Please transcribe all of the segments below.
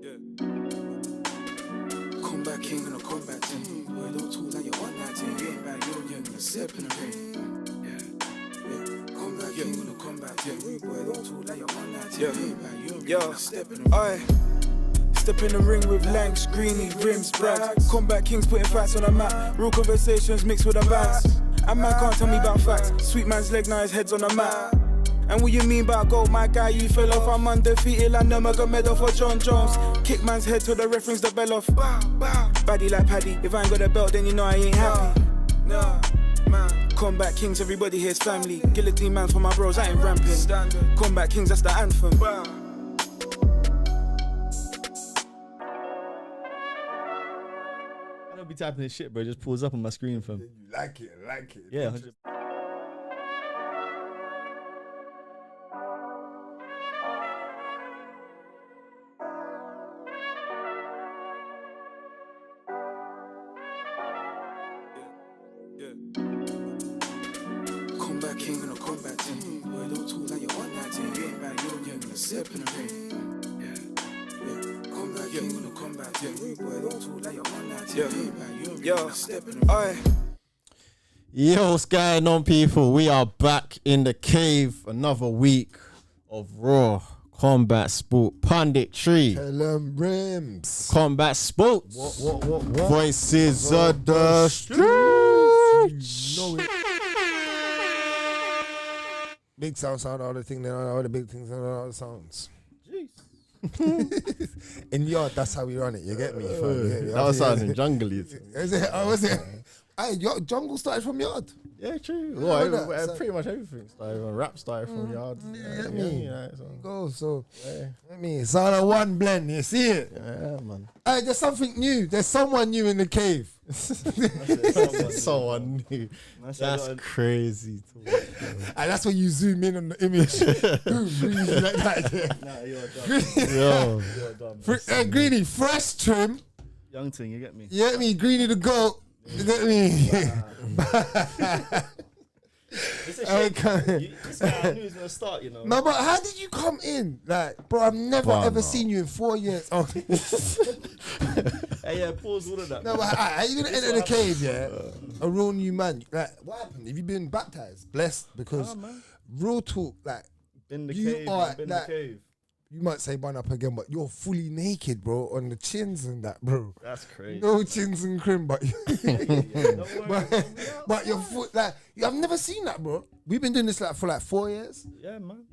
Kombat King and a combat team. Boy, don't talk like you want that team. You ain't bad, you're gonna step in the ring. Kombat King and a combat team. Boy, don't talk like you want that team. You ain't bad, you're gonna step in the ring. Step in the ring with Lankz, Greeny, Rimz, Bragz. Kombat Kingz putting facts on the map. Real conversations mixed with the bands. And man can't tell me about facts. Sweet man's leg, now his head's on the mat. And what you mean by gold, my guy, you fell off. I'm undefeated like Nurmagomedov for Jon Jones. Kick man's head till the reference the bell off. Baddie like Paddy, if I ain't got a belt then you know I ain't happy. Nah, man. Kombat Kingz, everybody here's family. Guillotine man for my bros, I ain't ramping. Kombat Kingz, that's the anthem. I don't be typing this shit, bro. It just pulls up on my screen, fam. You like it, like it. Yeah, 100%. Kombat King and a combat team. Boy, don't talk like you want that team. You ain't bad, you're gonna step in the ring. Kombat King and a combat team. Boy, don't talk like you want that team. You ain't bad, you're gonna step in the ring. Yo, what's going on, people? We are back in the cave. Another week of raw combat sport punditry. Tell them Rimz. Combat sports. What? Voices of the streets. You know it. Big sound, all the thing, all the big things, all the sounds. Jeez. In yard, that's how we run it. You get me? That was sounding jungly. Is it? Oh, was it? Hey, your jungle started from yard. Yeah, true. Yeah, Well, pretty much everything started. Rap started from yard. Yeah, so. Go, so Yeah. it's all a one blend. You see it? Yeah, man. Hey, there's something new. There's someone new in the cave. Someone new. That's crazy. And that's when you zoom in on the image. Boom, really like that. Nah, you're Yo. dumb. You're dumb. Greeny, fresh trim. Young thing, you get me? You get me? Greeny the goat. You get me? It's a shame. This guy I knew he was going to start, you know. No, but how did you come in? Like, bro, I've never ever seen you in 4 years. Oh. Hey, yeah, pause all of that. No, but how you gonna enter the cave, yeah? A real new man. Like, what happened? Have you been baptized? Blessed? Because real talk, like, Been the you cave, are man, been like- the cave. you might say bun up again, but you're fully naked, bro, on the chins and that, bro. That's crazy. No chins and crim, but Don't worry. but your foot, like, I've never seen that, bro. We've been doing this like for like 4 years. Yeah, man.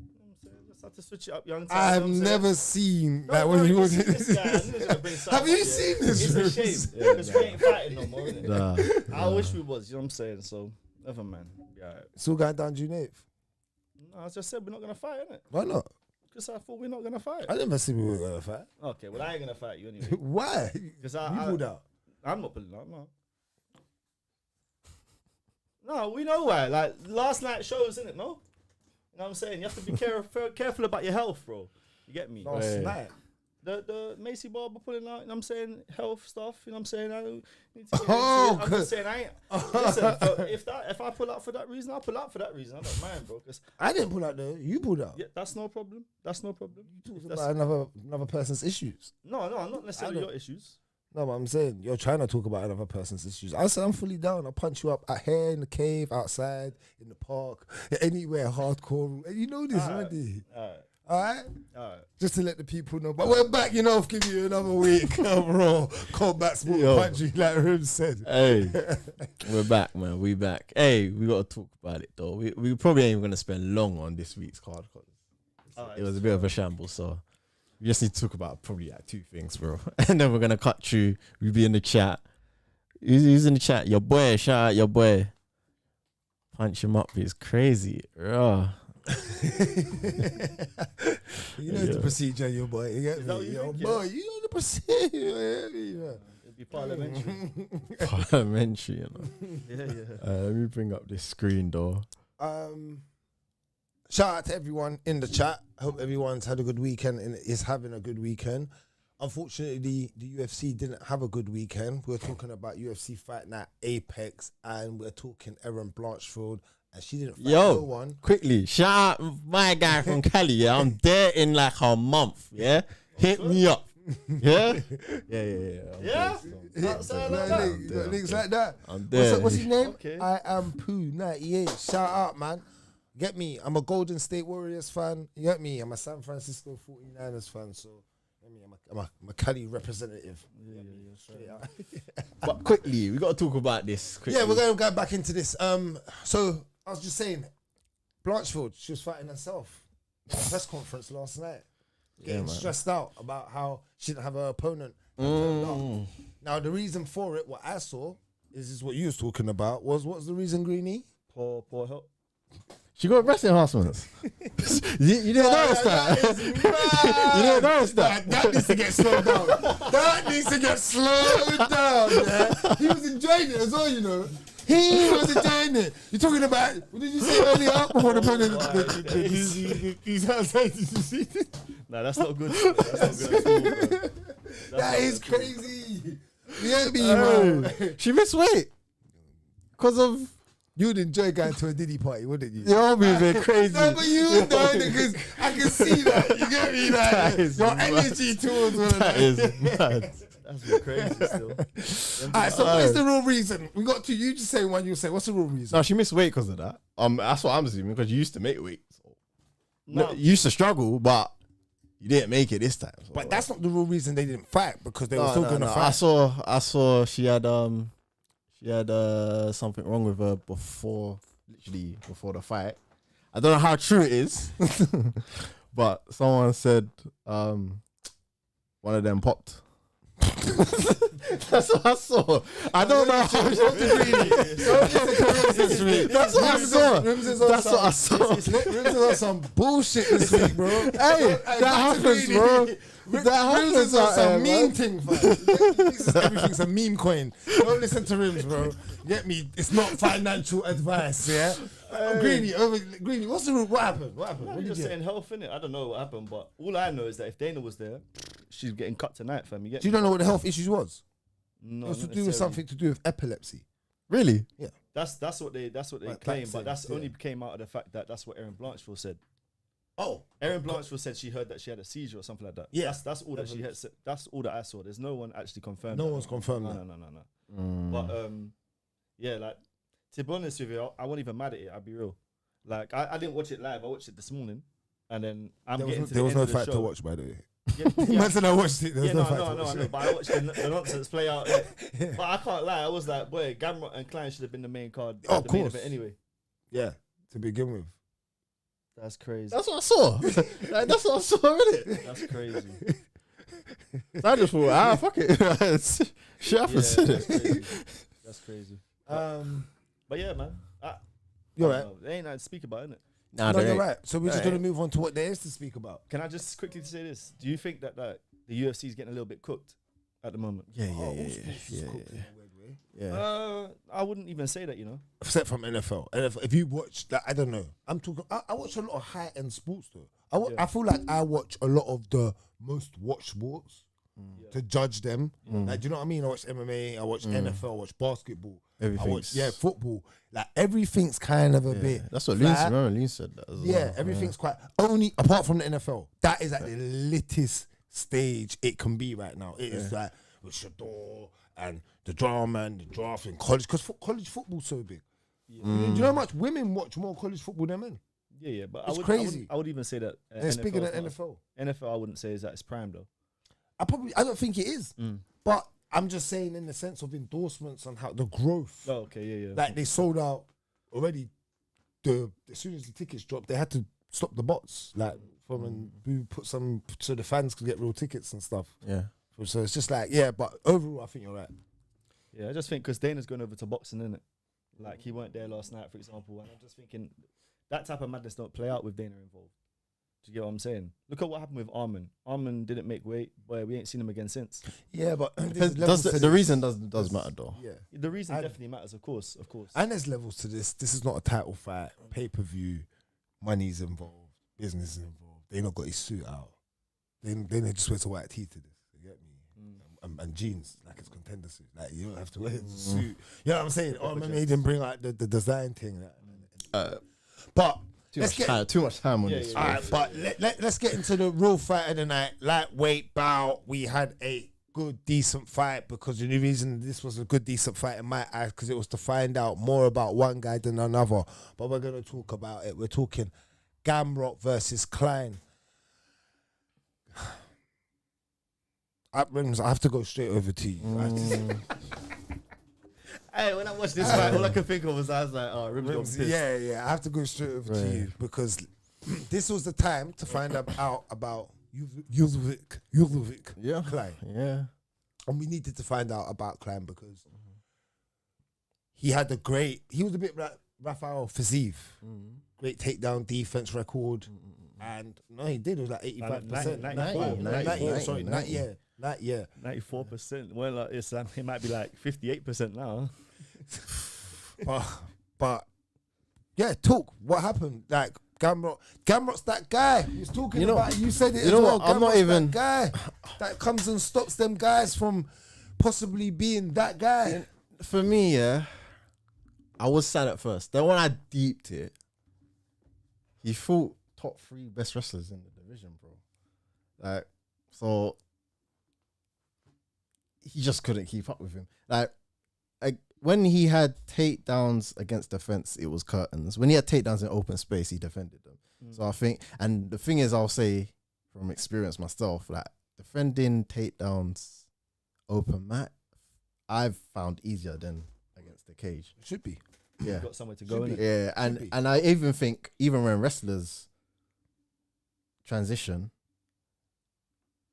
Just have to switch it up, young. I've never seen that when you was. This guy, I knew he was gonna bring something Have you up, seen yeah. this? It's a Rimz? shame because we ain't fighting no more, innit? Nah. I wish we was. You know what I'm saying? So, never man. Yeah. Still going down June 8th. No, I just said we're not gonna fight, innit? Why not? Because I thought we're not gonna fight. I never said we were gonna fight. Okay, well I ain't gonna fight you anyway. Why? Because You pulled out. I'm not pulling out. No. No, we know why. Like last night shows, innit? No. You know what I'm saying? You have to be careful about your health, bro. You get me? Last night. The Macy Barber pulling out, you know what I'm saying, health stuff, you know what I'm saying? I don't need to get Oh, into it. I'm just saying, I ain't, listen, if I pull out for that reason, I'll pull out for that reason. I don't mind, bro. Cause I didn't pull out though. You pulled out. yeah, that's no problem. That's no problem. You That's- talked about another person's issues. no, not necessarily your issues. No, but I'm saying you're trying to talk about another person's issues. I said I'm fully down. I'll punch you up out here in the cave, outside, in the park, anywhere hardcore. And you know this already. All right? Just to let the people know. But we're back, you know, give you another week of raw combat sport country, like Rimz said. Hey, we're back, man. We back. Hey, we got to talk about it, though. We probably ain't going to spend long on this week's card. It was a bit of a shambles, so we just need to talk about probably like 2 things, bro. And then we're going to cut through. We'll be in the chat. Who's in the chat? Your boy. Shout out your boy. Punch him up. He's crazy. Raw. You know the procedure, your boy. You get me? Yo, boy, you know the procedure. It'd be parliamentary. Parliamentary, you know. Yeah. Let me bring up this screen, though. Shout out to everyone in the chat. I hope everyone's had a good weekend and is having a good weekend. Unfortunately, the UFC didn't have a good weekend. We're talking about UFC Fight Night Apex, and we're talking Erin Blanchfield, and she didn't fight no one. Quickly, shout out my guy from Cali. Yeah, I'm there in like a month. Yeah, hit me up. Yeah? Yeah? Outside like that? You got links like that. I'm there. What's his name? Okay. I am Pooh 98. Shout out, man. Get me? I'm a Golden State Warriors fan. You get me? I'm a San Francisco 49ers fan. So, get me? I'm a Cali representative. Yeah. But quickly, we got to talk about this quickly. Yeah, we're going to go back into this. So I was just saying, Blanchfield, she was fighting herself in a press conference last night, getting stressed out about how she didn't have her opponent. Now the reason for it, what I saw, is what you was talking about. What's the reason, Greeny? Poor help. She got breast enhancements. you didn't notice that? You didn't notice that? That needs to get slowed down. That needs to get slowed down, yeah? He was enjoying it as well, you know. He was enjoying it. You're talking about, what did you say earlier? Before the Nah, that's not good. That's not good. That is crazy. You get me, man? She missed weight. Because of... You'd enjoy going to a Diddy party, wouldn't you? You're being crazy. No, but you would know it because I can see that. You get me? Like, your energy towards one That is mad. That's been crazy still. Alright, so what's the real reason? We got to you just say one, you say, what's the real reason? No, she missed weight because of that. That's what I'm assuming, because you used to make weight. So. No. You used to struggle, but you didn't make it this time. So. But that's not the real reason they didn't fight, because they were still going to fight. I saw she had something wrong with her before the fight. I don't know how true it is, but someone said one of them popped. That's what I saw. I don't know how. That's what I saw. That's what I saw. Rimz is on some bullshit this week, bro. Hey, that happens, bro. That happens. On some meme thing, fam. Everything's a meme coin. Don't listen to Rimz, bro. Get me? It's not financial advice, yeah. Greeny, what happened? What happened? I'm What did just you saying health, innit? I don't know what happened, but all I know is that if Dana was there, she's getting cut tonight, fam. You get Do you me? don't know what the health issues was? No, It was to not do with necessarily. something to do with epilepsy. Really? Yeah. That's what they Like claim, that but that's sense, yeah. only came out of the fact that that's what Erin Blanchfield said. Oh. Erin Blanchfield said she heard that she had a seizure or something like that. Yeah. That's all that she had said. That's all that I saw. There's no one actually confirmed. No that. one's confirmed No, that. no. But yeah, like to be honest with you, I wasn't even mad at it. I'll be real. Like I didn't watch it live. I watched it this morning, and then There was no fight to watch, by the way. Yeah, Imagine I watched it. There was yeah, no no, fight no, to no, watch. no. But I watched the nonsense play out. Yeah. But I can't lie. I was like, boy, Gamrot and Klein should have been the main card. Oh, the of main course. event anyway. Yeah, to begin with. That's crazy. That's what I saw. Like, that's what I saw, innit? That's crazy. I just thought, fuck it. Shit happens, Yeah, innit? that's crazy. But yeah, man. You're I right. don't know. There ain't nothing to speak about, innit? Nah, No, there you're ain't. right. So we're just There going to move on to what there is to speak about. Can I just quickly say this? Do you think that the UFC is getting a little bit cooked at the moment? Yeah. I wouldn't even say that, you know. Except from NFL. If you watch that, I don't know. I'm talking. I watch a lot of high end sports though. I feel like I watch a lot of the most watched sports to judge them. Like, do you know what I mean? I watch MMA. I watch NFL. I watch basketball. I watch football. Like everything's kind of a bit. That's what flat. Lean said that as well. Yeah, everything's quite only apart from the NFL. That is at the littest stage it can be right now. It is like with Shador and the drama and the draft in college, because college football's so big. Do you know how much women watch more college football than men? Yeah, but It's crazy. I would even say that It's bigger than is not- NFL. NFL, I wouldn't say is at its prime though. I don't think it is, but I'm just saying in the sense of endorsements and how the growth. Oh, okay, yeah. Like they sold out already. As soon as the tickets dropped, they had to stop the bots. Like we put some so the fans could get real tickets and stuff. Yeah. So it's just like but overall I think you're right. Yeah, I just think because Dana's going over to boxing, innit? Like he weren't there last night, for example, and I'm just thinking that type of madness don't play out with Dana involved. Do you get what I'm saying? Look at what happened with Armin. Armin didn't make weight, boy. We ain't seen him again since. Yeah, but there's levels to The this. reason does matter though. Yeah. The reason And- definitely matters, of course. And there's levels to this. This is not a title fight. Pay-per-view, money's involved, business is involved. They not got his suit out. They just wear a white tee to this. You get me? And jeans, like it's contender suit. Like you don't have to wear the suit. You know what I'm saying? Oh, maybe he didn't bring out the design thing. But Too much time on this. All right, but let's get into the real fight of the night. Lightweight bout. We had a good, decent fight because the only reason this was a good, decent fight in my eyes because it was to find out more about one guy than another. But we're going to talk about it. We're talking Gamrot versus Klein. Rimz, I have to go straight over to you. Hey, when I watched this fight, all I could think of was I was like, oh, Rimz got pissed. Yeah, I have to go straight over to you because this was the time to find out about Yuzovic Klein. Yeah. And we needed to find out about Klein because he was a bit like Rafael Fiziev. Great takedown defense record. And no, he did. It was like 85%. 94%. Well, like, it might be like 58% now. but yeah, talk. What happened? Like Gamrot's that guy. He was talking about it. You said it as well. I'm not even that guy that comes and stops them guys from possibly being that guy. For me, yeah, I was sad at first. Then when I deeped it, he fought top 3 best wrestlers in the division, bro. Like, so he just couldn't keep up with him. Like when he had takedowns against defense, it was curtains. When he had takedowns in open space, he defended them. So I think, and the thing is, I'll say from experience myself, like defending takedowns open mat, I've found easier than against the cage. It should be. Yeah. You've got somewhere to go in. Yeah, and I even think even when wrestlers transition,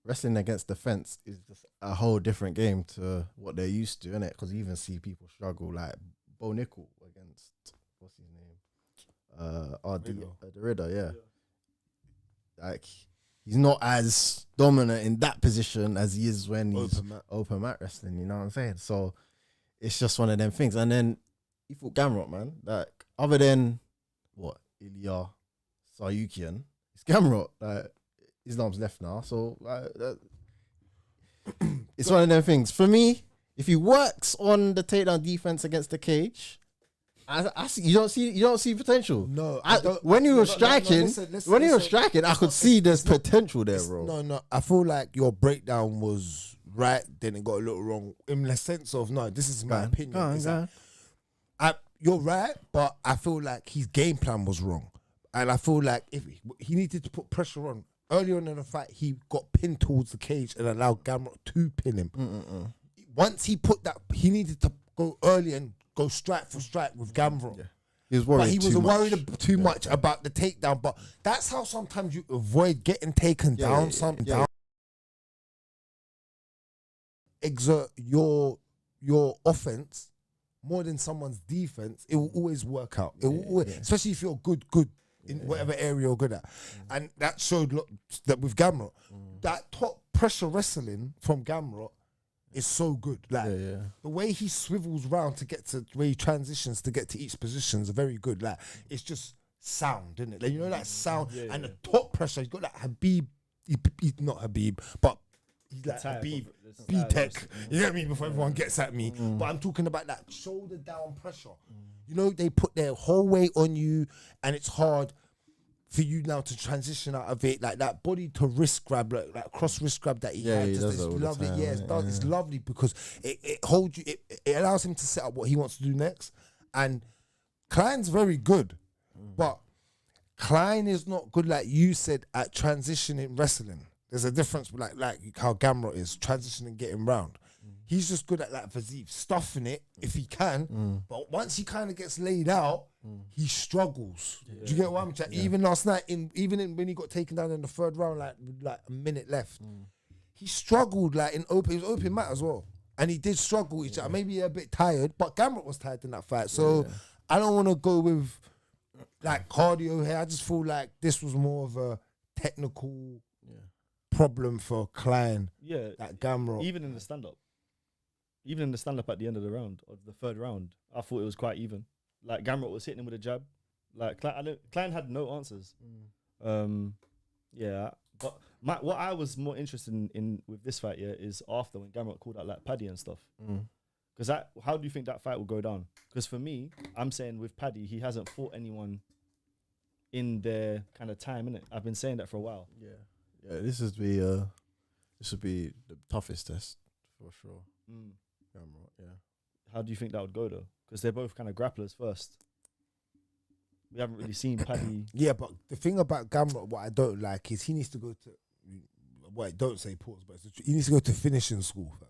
wrestling against defense is just a whole different game to what they're used to, innit? Because you even see people struggle, like Bo Nickel against what's his name, the Ridder, yeah. Like he's not as dominant in that position as he is when he's open mat wrestling. You know what I'm saying? So it's just one of them things. And then he fought Gamrot, man. Like other than what Ilya Sayukian, it's Gamrot. Like Islam's left now, so like it's one of them things. For me, if he works on the takedown defense against the cage, I see, you don't see potential. No, when you were striking, I could see there's potential there, bro. No, I feel like your breakdown was right, then it got a little wrong in the sense of this is my opinion. You're right, but I feel like his game plan was wrong, and I feel like if he needed to put pressure on. Earlier on in the fight, he got pinned towards the cage and allowed Gamrot to pin him. Once he put that, he needed to go early and go strike for strike with Gamrot. Yeah. He was worried but he was worried too much about the takedown. But that's how sometimes you avoid getting taken down. Down. Exert your offense more than someone's defense. It will always work out. It will always, especially if you're good in whatever area you're good at. And that showed that with Gamrot, that top pressure wrestling from Gamrot is so good. Like the way he swivels round to get to where he transitions to get to each position is very good. Like it's just sound, isn't it? Like, you know that sound and the top pressure. He's got that Habib. He's not Habib, but he's like Habib B-Tech. You get me? Before everyone gets at me. But I'm talking about that shoulder down pressure. You know, they put their whole weight on you and it's hard for you now to transition out of it. Like that body to wrist grab, like cross wrist grab that he had. It's lovely. It's lovely because it holds you, it allows him to set up what he wants to do next. And Klein's very good, but Klein is not good, like you said, at transitioning wrestling. There's a difference, like how Gamrot is transitioning, getting round. He's just good at like Fiziev, stuffing it if he can. But once he kind of gets laid out, he struggles. Do you get what I'm saying? Even last night, when he got taken down in the 3rd round, like a minute left, he struggled like it was open mat as well, and he did struggle. Maybe a bit tired, but Gamrot was tired in that fight. So I don't want to go with like cardio here. I just feel like this was more of a technical problem for Klein. Yeah, that Gamrot. Even in the stand up at the end of the round, of the 3rd round, I thought it was quite even. Like Gamrot was hitting him with a jab. Like Klein had no answers. But what I was more interested in with this fight is after when Gamrot called out like Paddy and stuff. Because how do you think that fight will go down? Because for me, I'm saying with Paddy, he hasn't fought anyone in their kind of time, innit? I've been saying that for a while. Yeah. This would be the toughest test for sure. Gamrot, yeah. How do you think that would go though? Because they're both kind of grapplers first. We haven't really seen Paddy. Yeah, but the thing about Gamrot, what I don't like is he needs to go to. Well, don't say pause, but he needs to go to finishing school, fam.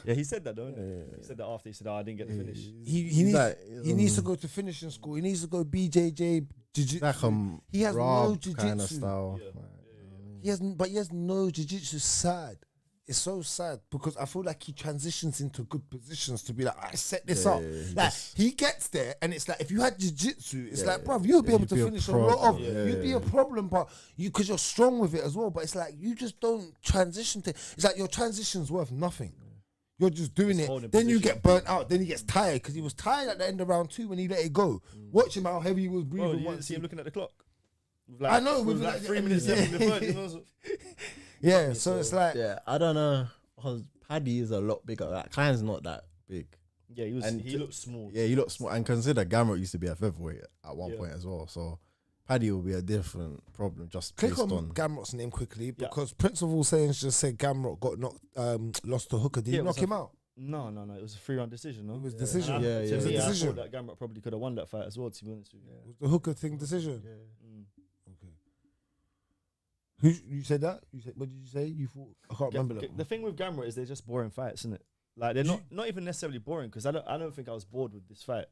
Yeah, he said that, though. He said that after. He said, "I didn't get to finish." He needs to go to finishing school. He needs to go BJJ jiu-jitsu. Like He has no jiu-jitsu kind of style. He has no jiu-jitsu. Sad. It's so sad because I feel like he transitions into good positions to be like, I set this up. Like he gets there, and it's like if you had jiu-jitsu, it's like, bro, you'll be able to finish a lot of. You'd be a problem, but because you're strong with it as well. But it's like you just don't transition to. It's like your transition's worth nothing. You're just doing it. Then you get burnt out. Then he gets tired because he was tired at the end of round 2 when he let it go. Watch him how heavy he was breathing. Bro, you didn't see him looking at the clock. I know. With like 3 minutes left in the third. You know, yeah, so it's like I don't know. Paddy is a lot bigger. Like Klein's not that big. Yeah, he looked small. Yeah, he looked small. And consider Gamrot used to be a featherweight at one point as well. So Paddy will be a different problem just click based on Gamrot's name quickly because Prince of All Saiyans just said Gamrot got lost to Hooker. Did he knock him out? No. It was a 3-round decision. No, it was decision. It was a decision. I thought that Gamrot probably could have won that fight as well. To be honest with you, It was the Hooker thing decision. Okay. You said that? What did you say? You thought I can't remember. The thing with Gamrot is they're just boring fights, isn't it? Like they're not even necessarily boring because I don't think I was bored with this fight,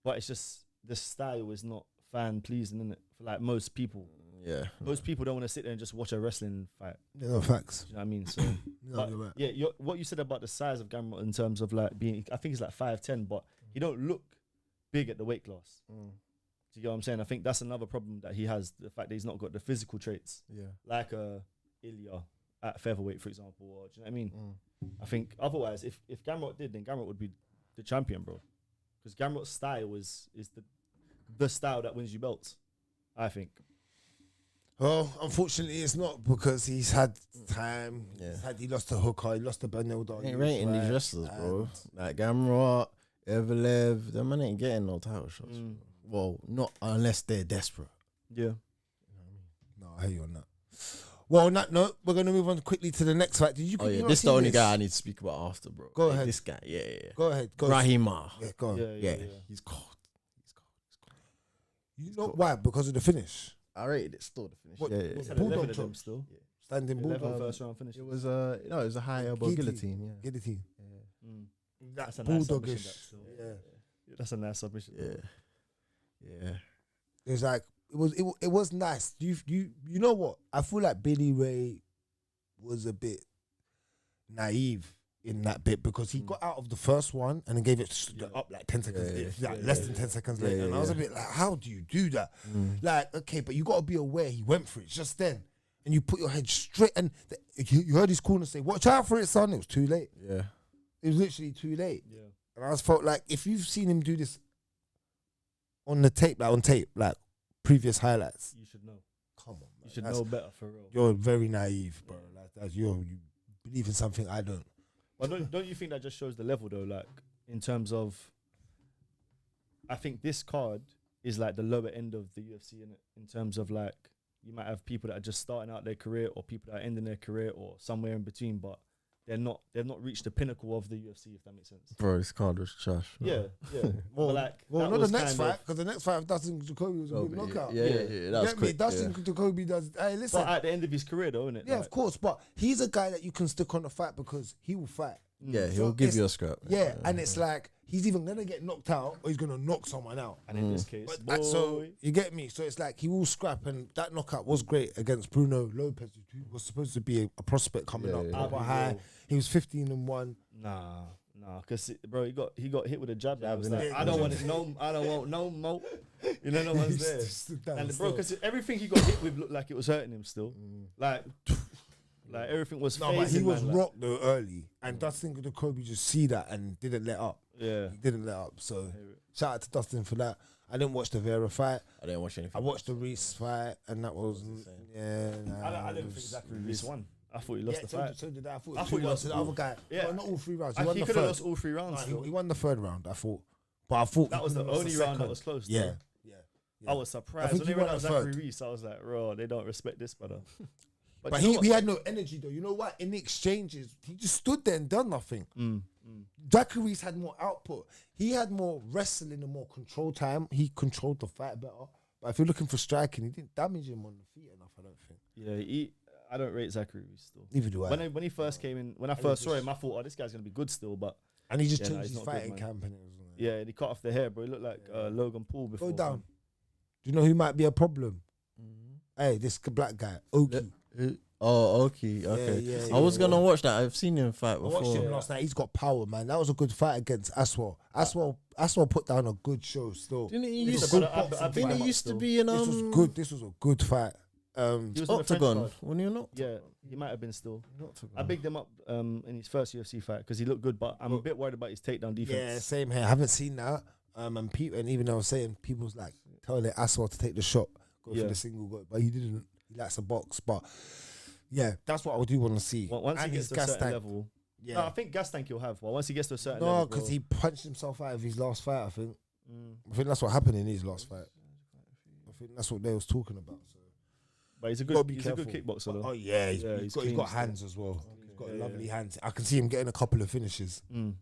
but it's just the style is not fan pleasing, isn't it? For like most people. Yeah. Most people don't want to sit there and just watch a wrestling fight. Yeah, no facts. Do you know what I mean? So what you said about the size of Gamrot in terms of like being, I think he's like 5'10", but he don't look big at the weight class. Do you get what I'm saying? I think that's another problem that he has, the fact that he's not got the physical traits. Yeah. Like Ilya at featherweight, for example. Or, do you know what I mean? I think otherwise, if Gamrot did, then Gamrot would be the champion, bro. Because Gamrot's style is the style that wins you belts, I think. Well, unfortunately, it's not because he's had time. He lost to Hooker, he lost to Benilda. Ain't rating these wrestlers, bro. Like Gamrot, Evelev, them man ain't getting no title shots. Well, not unless they're desperate. Yeah. No, I hear you on that. Well, on that note, we're going to move on quickly to the next fight. Did you? This is the only guy I need to speak about after, bro. Go ahead. This guy, Go ahead. Rahima. Yeah, go on. Yeah. He's cold. You know why? Because of the finish. I rated it still the finish. What, yeah. Bulldog chop still. Standing bulldog. First round finish. It was it was a high elbow guillotine. Yeah. Guillotine. That's a bulldogish. Nice that's a nice submission. Yeah. It's like it was nice. You know what? I feel like Billy Ray was a bit naive in that bit because he got out of the first one and then gave it up like 10 seconds, less than 10 seconds later. And I was a bit like, how do you do that? Like, okay, but you got to be aware he went for it just then. And you put your head straight and you heard his corner say, watch out for it, son. It was too late. Yeah. It was literally too late. Yeah. And I just felt like if you've seen him do this on tape, like previous highlights. You should know. Come on, man. You should know better for real. You're very naive, bro. Like you believe in something I don't. But don't you think that just shows the level though? Like in terms of, I think this card is like the lower end of the UFC in terms of like you might have people that are just starting out their career or people that are ending their career or somewhere in between, but they've not reached the pinnacle of the UFC, if that makes sense. Bro, this card was trash. Yeah. well, not the next fight, because the next fight of Dustin Jacoby was a good knockout. Yeah, that was quick. Dustin Jacoby does. Hey, listen. But at the end of his career, though, isn't it? Yeah, of course. But he's a guy that you can stick on the fight because he will fight. Yeah, he'll give you a scrap. Yeah, and it's like he's either gonna get knocked out or he's gonna knock someone out. And in this case, so you get me. So it's like he will scrap, and that knockout was great against Bruno Lopez, who was supposed to be a prospect coming up. High. He was 15-1. Nah, because bro, he got hit with a jab. I was like, I don't want no more. You know, no one's there. And bro, because everything he got hit with looked like it was hurting him still. Like everything was. No, but he was rocked though early, and Dustin Jacoby just see that and didn't let up. Yeah, he didn't let up. So shout out to Dustin for that. I didn't watch the Vera fight. I didn't watch anything. I watched the Reese fight, and that was I didn't think exactly Reese won. I thought he lost the fight. So did I. I thought he lost to the other guy. Yeah, well, not all 3 rounds. He could have lost all 3 rounds. He won the 3rd round. I thought, but I thought that was the only round that was close. Yeah. Yeah. I was surprised think when he they ran went out at Zachary third. Reese. I was like, bro, they don't respect this brother. But you know he what? had no energy though. You know what? In the exchanges, he just stood there and done nothing. Mm. Zachary Reese had more output. He had more wrestling and more control time. He controlled the fight better. But if you're looking for striking, he didn't damage him on the feet enough, I don't think. Yeah, I don't rate Zachary Reese still. Neither do I. When he first came in, when I first saw him, I thought, oh, this guy's gonna be good still. But And he just Yeah, no, changed he's his not good, fighting man. camp and it was like, yeah, and he cut off the hair, bro. He looked like Logan Paul before. go down. Do you know who might be a problem? Mm-hmm. Hey, this black guy, Oki. Oh, okay. yeah, I was yeah. gonna watch that. I've seen him fight I watched before. him last night. He's got power, man. That was a good fight against Aspinall. Aspinall put down a good show still. Didn't he This used was to? a good boxing Didn't fight. he used to be in This was good. This was a good fight. He was on the French Octagon? card. When you not? Yeah, he might have been still. I bigged him up in his first UFC fight because he looked good, but I'm a bit worried about his takedown defense. Yeah, same here. I haven't seen that. And even though I was saying people's like telling Aspinall to take the shot, go for the single go, but he didn't. He likes a box, but yeah, that's what I do want to see. Once he And gets his to a certain tank. level, Yeah, no, I think gas tank he'll have. Well, once he gets to a certain no, level, because he punched himself out of his last fight. I think Mm. that's what happened in his last fight. I think that's what they was talking about. So. But he's a Gotta good, be he's a good careful. kickboxer though. Oh yeah, he's he's got clean hands as well. He's got Yeah, lovely hands. I can see him getting a couple of finishes. Mm. And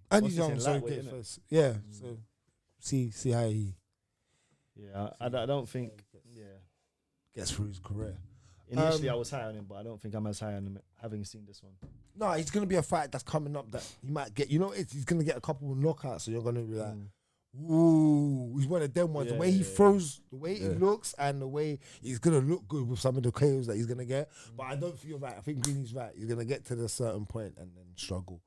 What's he's this young, in so he lightweight, gets innit? first. Yeah, so see how he Yeah, I don't think. Yeah, gets through his career. initially I was high on him, but I don't think I'm as high on him having seen this one. No, he's gonna be a fight that's coming up that he might get. You know, he's gonna get a couple of knockouts, so you're gonna be like, ooh, he's one of them ones. Yeah, the way he yeah, throws, the way he looks, and the way he's gonna look good with some of the KOs that he's gonna get. But I don't feel right. I think Greeny's right. He's gonna get to the certain point and then struggle.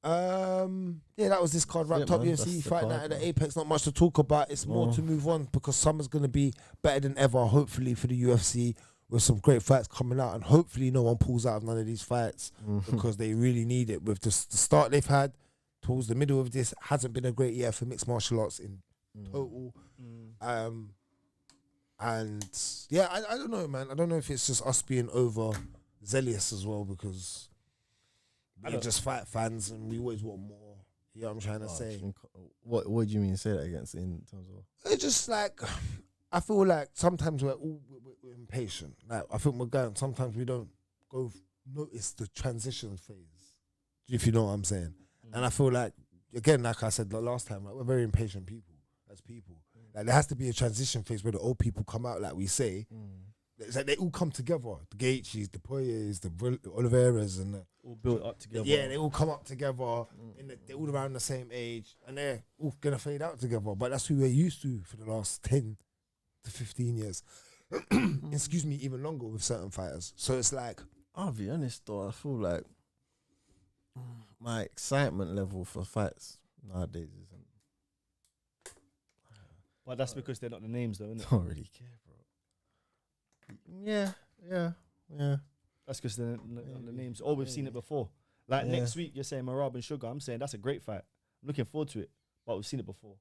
Yeah, that was this card wrapped up. man. UFC That's the fight card, night at the man. Apex. Not much to talk about. It's more to move on because summer's gonna be better than ever. Hopefully for the UFC with some great fights coming out, and hopefully no one pulls out of none of these fights because they really need it. With the start they've had towards the middle of this, hasn't been a great year for mixed martial arts in total. And yeah, I don't know, man. I don't know if it's just us being over zealous as well because we're just fight fans and we always want more. You know what I'm trying to say? What do you mean? Say that against in terms of? It's just like I feel like sometimes we're impatient. Like I think we're going. Sometimes we don't notice the transition phase. If you know what I'm saying. And I feel like again, like I said the last time, like, we're very impatient people as people. Like there has to be a transition phase where the old people come out, like we say. It's like they all come together. The Gaethjes, the Poiriers, the Oliveras, and the, All built up together. yeah, they all come up together. They're all around the same age, and they're all gonna fade out together. But that's who we're used to for the last 10 to 15 years. Excuse me, even longer with certain fighters. So it's like, I'll be honest though, I feel like my excitement level for fights nowadays isn't. But that's because they're not the names, though, isn't I it? don't really care, bro. Yeah. That's because they're not the names. Oh, we've seen it before. Like next week, you're saying Merab and Sugar. I'm saying that's a great fight. I'm looking forward to it, but we've seen it before.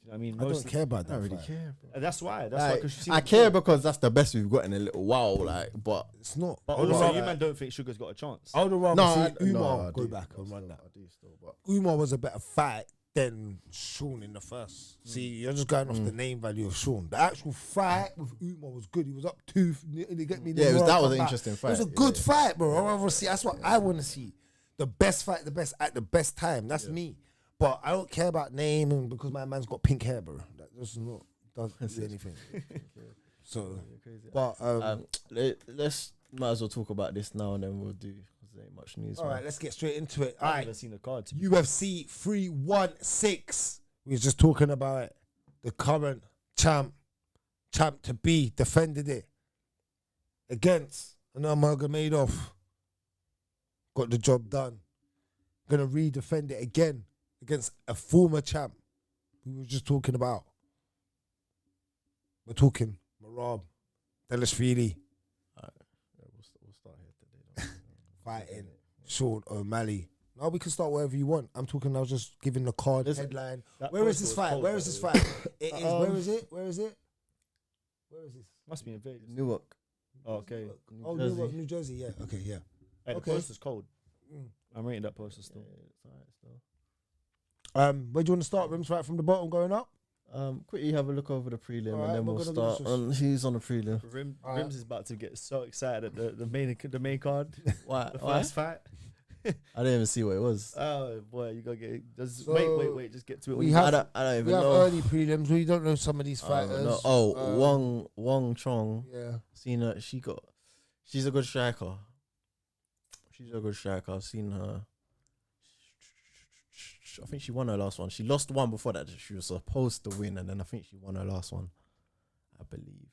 Do you know what I mean? I don't care about I that. don't really fight. care, bro. That's why. That's Like, why. Because I care because that's the best we've got in a little while. Like, but It's not. But I would also, rather- you man don't think Sugar's got a chance. I would rather no, see Umar I go do. back and Still, run that. I do still, but Umar was a better fight than Sean in the first. See, you're just going off the name value of Sean. The actual fight with Umar was good. He was up 2. They get me. Yeah, that was come an back. interesting fight. It was a good fight, bro. I want to see. That's what I want to see. The best fight, the best at the best time. That's me. But I don't care about name and because my man's got pink hair, bro. That just doesn't do anything. So, but let's might as well talk about this now and then we'll do. Cause there ain't much news. all man. right, let's get straight into it. I All haven't right, even seen the card. UFC 316. We was just talking about it. The current champ to be, defended it against an Nurmagomedov. Got the job done. Gonna re-defend it again against a former champ we were just talking about. We're talking Merab Dvalishvili Yeah, we'll start here today. fighting Sean O'Malley. Now we can start wherever you want. I'm talking. I was just giving the card headline. Where is this fight? Where is this fight? It is. Where is it? Where is it? Where is this? Must be in Vegas. Newark. Oh, okay. Oh, Newark, New Jersey. Yeah. Okay. Yeah. Hey, the Okay. poster's cold. I'm rating that poster still. Where do you want to start? Rimz, right from the bottom going up. Quickly have a look over the prelim, Alright, and then we're we'll gonna go start to- on who's on the prelim. Alright. Rimz is about to get so excited at the main card. Why? The Why? first fight. I didn't even see what it was. Oh boy, you gotta get. Just, So, wait. Just get to it. we when you have- I don't even We have know. early prelims. We don't know some of these fighters. No. Oh, Wong Chong. Yeah. Seen her. She's a good striker. I've seen her. I think she won her last one. She lost one before that. She was supposed to win, and then I think she won her last one. I believe.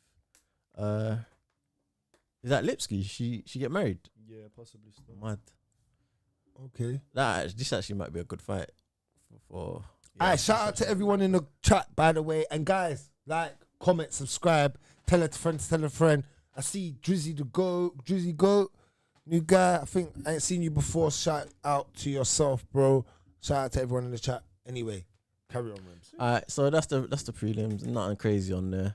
Is that Lipsky? She get married? Yeah, possibly. Still. Mad. Okay. This actually might be a good fight. For Alright, shout out to everyone in the chat, by the way. And guys, like, comment, subscribe, tell a friend. I see Drizzy Goat, new guy. I think I ain't seen you before. Shout out to yourself, bro. Shout out to everyone in the chat. Anyway, carry on, Rimz. Alright, so that's the prelims. Nothing crazy on there.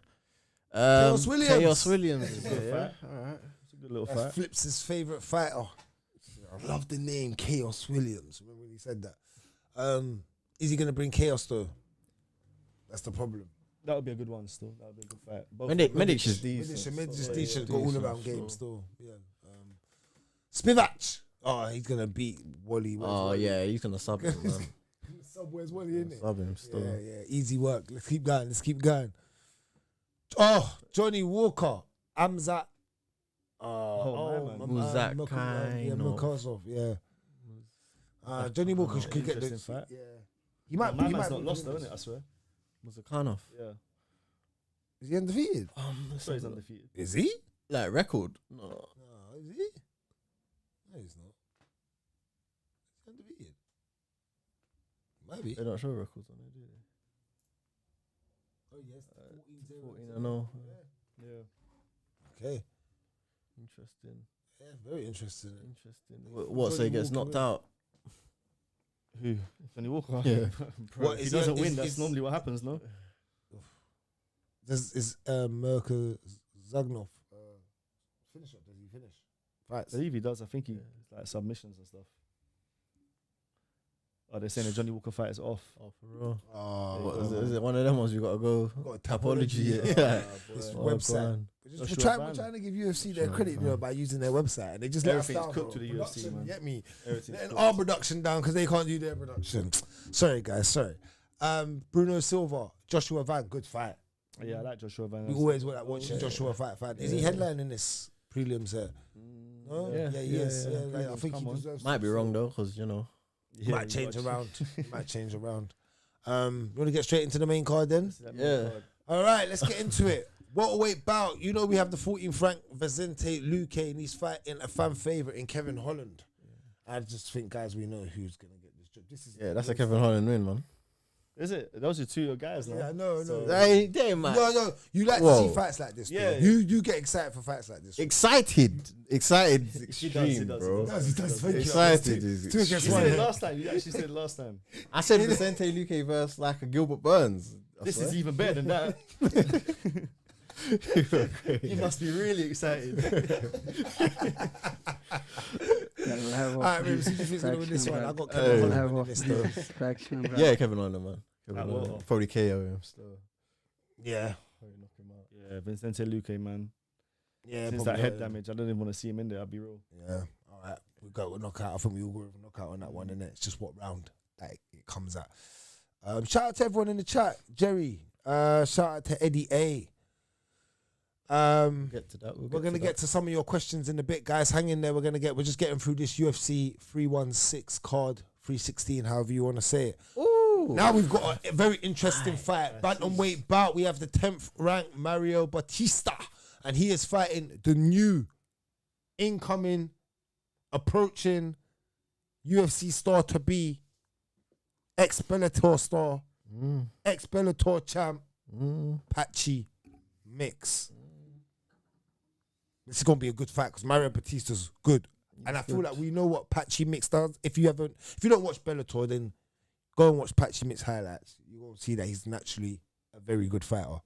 Chaos Williams. Chaos Williams. It's a good yeah. fight. Alright, it's a good little That's fight. Flips' favorite fighter. I love the name Chaos Williams. Remember when he said that? Is he gonna bring chaos though? That's the problem. That would be a good one. Still, that would be a good fight. Both Medic is decent. Medic is Yeah, decent. yeah, Got all decent, around sure. games still. Yeah. Spivak. Oh, he's gonna beat Wally. Where's Oh Wally? yeah, he's gonna sub him, man. Subway's Wally, isn't it? Sub him still. Yeah. Easy work. Let's keep going. Oh, Johnny Walker. Amzat. Mukasov. Yeah. Johnny Walker could get Interesting this. fight. Yeah. He might. My He man's might not be lost, though, winning isn't it? I swear. Muzakhanov. Yeah. Is he undefeated? I swear he's undefeated. Is he? Like record? No. No, is he? No, he's not. He's undefeated. Might be. They don't show records on it, do they? Oh yes. 14 and 0. Yeah. Okay. Interesting. Yeah, very interesting. What? So he gets knocked out? Who? Johnny Walker. Yeah. Bro, What, if he is doesn't he- win, is- that's is- normally what happens, no? Is Mirko Zagnov finish up? Does he finish? I Fights. believe he does. I think he like submissions and stuff. Oh, they're saying the Johnny Walker fight is off. Oh, for real. Oh, What, is it one of them ones you gotta go? got a Topology. topology. Yeah. This Oh, website. God. We're Joshua we're Van. trying to give UFC their Joshua credit, you know, Van. by using their website, and they just let us Everything's down. cooked bro. to the UFC, Production, man. Get me? Everything's Letting cooked. our production down because they can't do their production. Sorry, guys. Sorry. Bruno Silva, Joshua Van, good fight. Yeah, I like Joshua Van. We always like watching Joshua fight. Is he headlining this prelims here? No? Yeah. he is. Yeah. Like, I think Come he on. deserves Might be to. wrong though, because you know. Yeah, Might you change watch. around. Might change around. You want to get straight into the main card then? Yeah. All right, let's get into it. Welterweight bout. You know we have the 14th ranked Vicente Luque, and he's fighting a fan favorite in Kevin Holland. I just think, guys, we know who's gonna get this job. This is Yeah, that's a Kevin Holland win, man. Is it? Those are two guys now. Yeah, no. Hey, damn, man. No. You like Whoa. to see fights like this. Yeah, Yeah, yeah. you get excited for fights like this. Excited He extreme, does, bro. he does. He does. Thank you. Excited Two is against You extreme. one. said it last time. You actually said it last time. I said Vicente Luque versus like a Gilbert Burns. This is even better than that. You must be really excited. All right, maybe see if he's gonna win this one. I got Hey. Kevin Holland winning this though. Yeah, Kevin Holland, man. Kevin At Holland. what? Probably KO him still. Yeah, Probably knock him out. Yeah, Vicente Luque, man. yeah. Since probably that head not. damage, I don't even want to see him in there. I'll be real. Yeah. All right. We got a knockout. I think we all go with a knockout on that one, and it's just what round like it comes at. Shout out to everyone in the chat, Jerry. Shout out to Eddie A. Get to that. We're gonna get to some of your questions in a bit, guys. Hang in there. We're just getting through this UFC 316 card, 316, however you want to say it. Ooh. Now we've got a very interesting fight. Bantamweight bout. We have the 10th ranked Mario Batista, and he is fighting the new incoming, approaching UFC star to be, ex-Bellator star, ex-Bellator champ, Patchy Mix. This is gonna be a good fight because Mario Batista's good, and I feel like we know what Patchy Mix does. If you don't watch Bellator, then go and watch Patchy Mix highlights. You will see that he's naturally a very good fighter,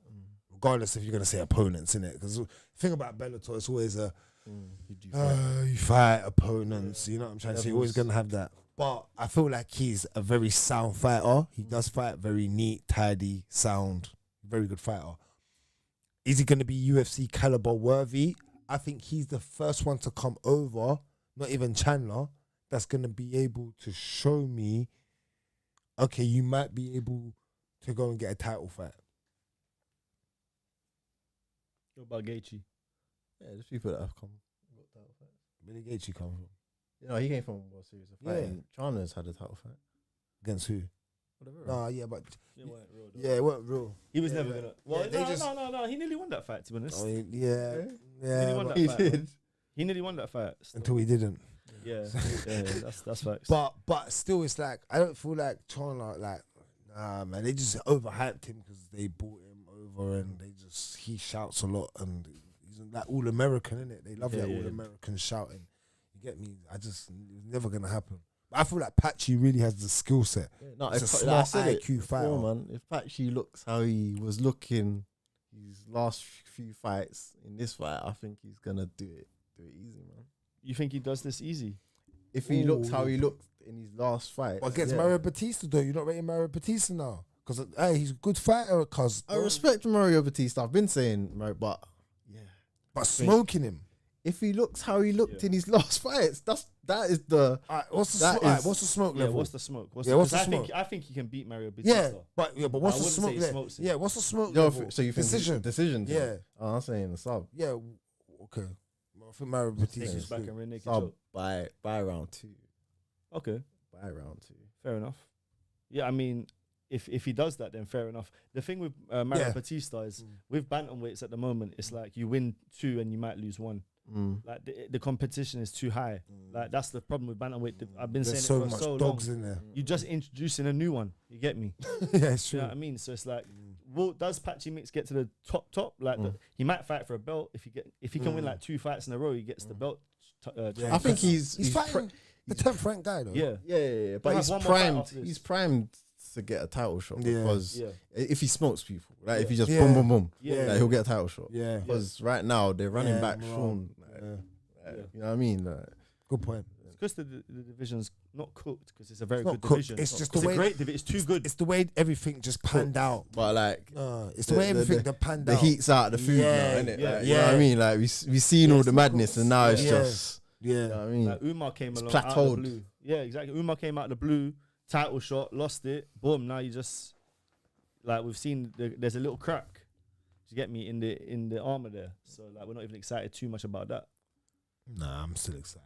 regardless if you're gonna say opponents, innit? Because the thing about Bellator, it's always you fight opponents. You know what I'm trying to say? You're always gonna have that. But I feel like he's a very sound fighter. He does fight very neat, tidy, sound, very good fighter. Is he going to be UFC caliber worthy? I think he's the first one to come over, not even Chandler, that's going to be able to show me, okay, you might be able to go and get a title fight. What about Gaethje? Yeah, there's people that have come. Where did Gaethje come from? You know, he came from a series of fighting. Chandler's had a title fight. Against who? Whatever. Nah, yeah, but It weren't real, though. yeah, it wasn't real. He was never gonna. Well, they just- no. He nearly won that fight. To be honest, I mean, He nearly won but- that fight, man. He nearly won that fight. still. until he didn't. Yeah, that's facts. But still, it's like I don't feel like Chandler like man. They just overhyped him because they brought him over and he shouts a lot and he's like all American, innit? They love that all American shouting. You get me? It was never gonna happen. But I feel like Patchy really has the skill set. Yeah, no, It's a if, smart like I said it IQ before, fighter. man. If Patchy looks how he was looking his last few fights in this fight, I think he's gonna do it easy, man. You think he does this easy? If he looks Ooh. how he looked in his last fight, But against Mario Batista though, you're not rating Mario Batista now because hey, he's a good fighter. Cause I respect Mario Batista. I've been saying, but yeah, but smoking him. if he looks how he looked in his last fights, that is the Alright, what's the That smoke? is- What's the smoke Yeah, level? what's the smoke? Yeah, what's the 'cause smoke? I think he can beat Mario Batista. but what's I the wouldn't smoke say he there? smokes it. Yeah, what's the smoke Yo, level? so you think decision? Yeah. Oh, I'm saying the sub Yeah, okay. I think Mario Take Batista. his back and rear naked sub choke. by round 2. Okay, Round 2. fair enough. Yeah, I mean, if he does that, then fair enough. The thing with Mario Yeah. Batista is with bantamweights at the moment, it's like you win 2 and you might lose 1. Like the competition is too high. Like that's the problem with bantamweight. I've been There's saying so it for much so dogs long. in there. You just introducing a new one. You get me? Yeah, it's You true. know what I mean? So it's like, does Patchy Mix get to the top? Like he might fight for a belt if he can win like 2 fights in a row. He gets the belt. Yeah, I think he's fighting the 10th ranked guy though. Yeah. Yeah, but He'll he's have one more fight primed. after this. He's primed to get a title shot Yeah. because Yeah. if he smokes people, like if he just Yeah. boom, boom, boom, Yeah. like, he'll get a title shot. Yeah. Because right now they're running Yeah, back Merab. Sean. Like, Yeah. You know what I mean? Like, Good point. Because the division's not cooked because it's a very It's not good cooked, division. it's just It's the a way- great division. It's too good. It's the way everything just panned out. but like It's the way everything that panned the out. heat's out of the food Yeah, now, innit? yeah, Like, you know what I yeah. mean? Like we seen all it's the not madness, cooked. and now it's Yeah. just Yeah. you know what I mean? Like Umar came It's along out of the plateaued. blue. Yeah, exactly. Umar came out of the blue, title shot, lost it. Boom. Now you just like we've seen. There's a little crack. Do you get me in the armor there? So like we're not even excited too much about that. Nah, I'm still excited.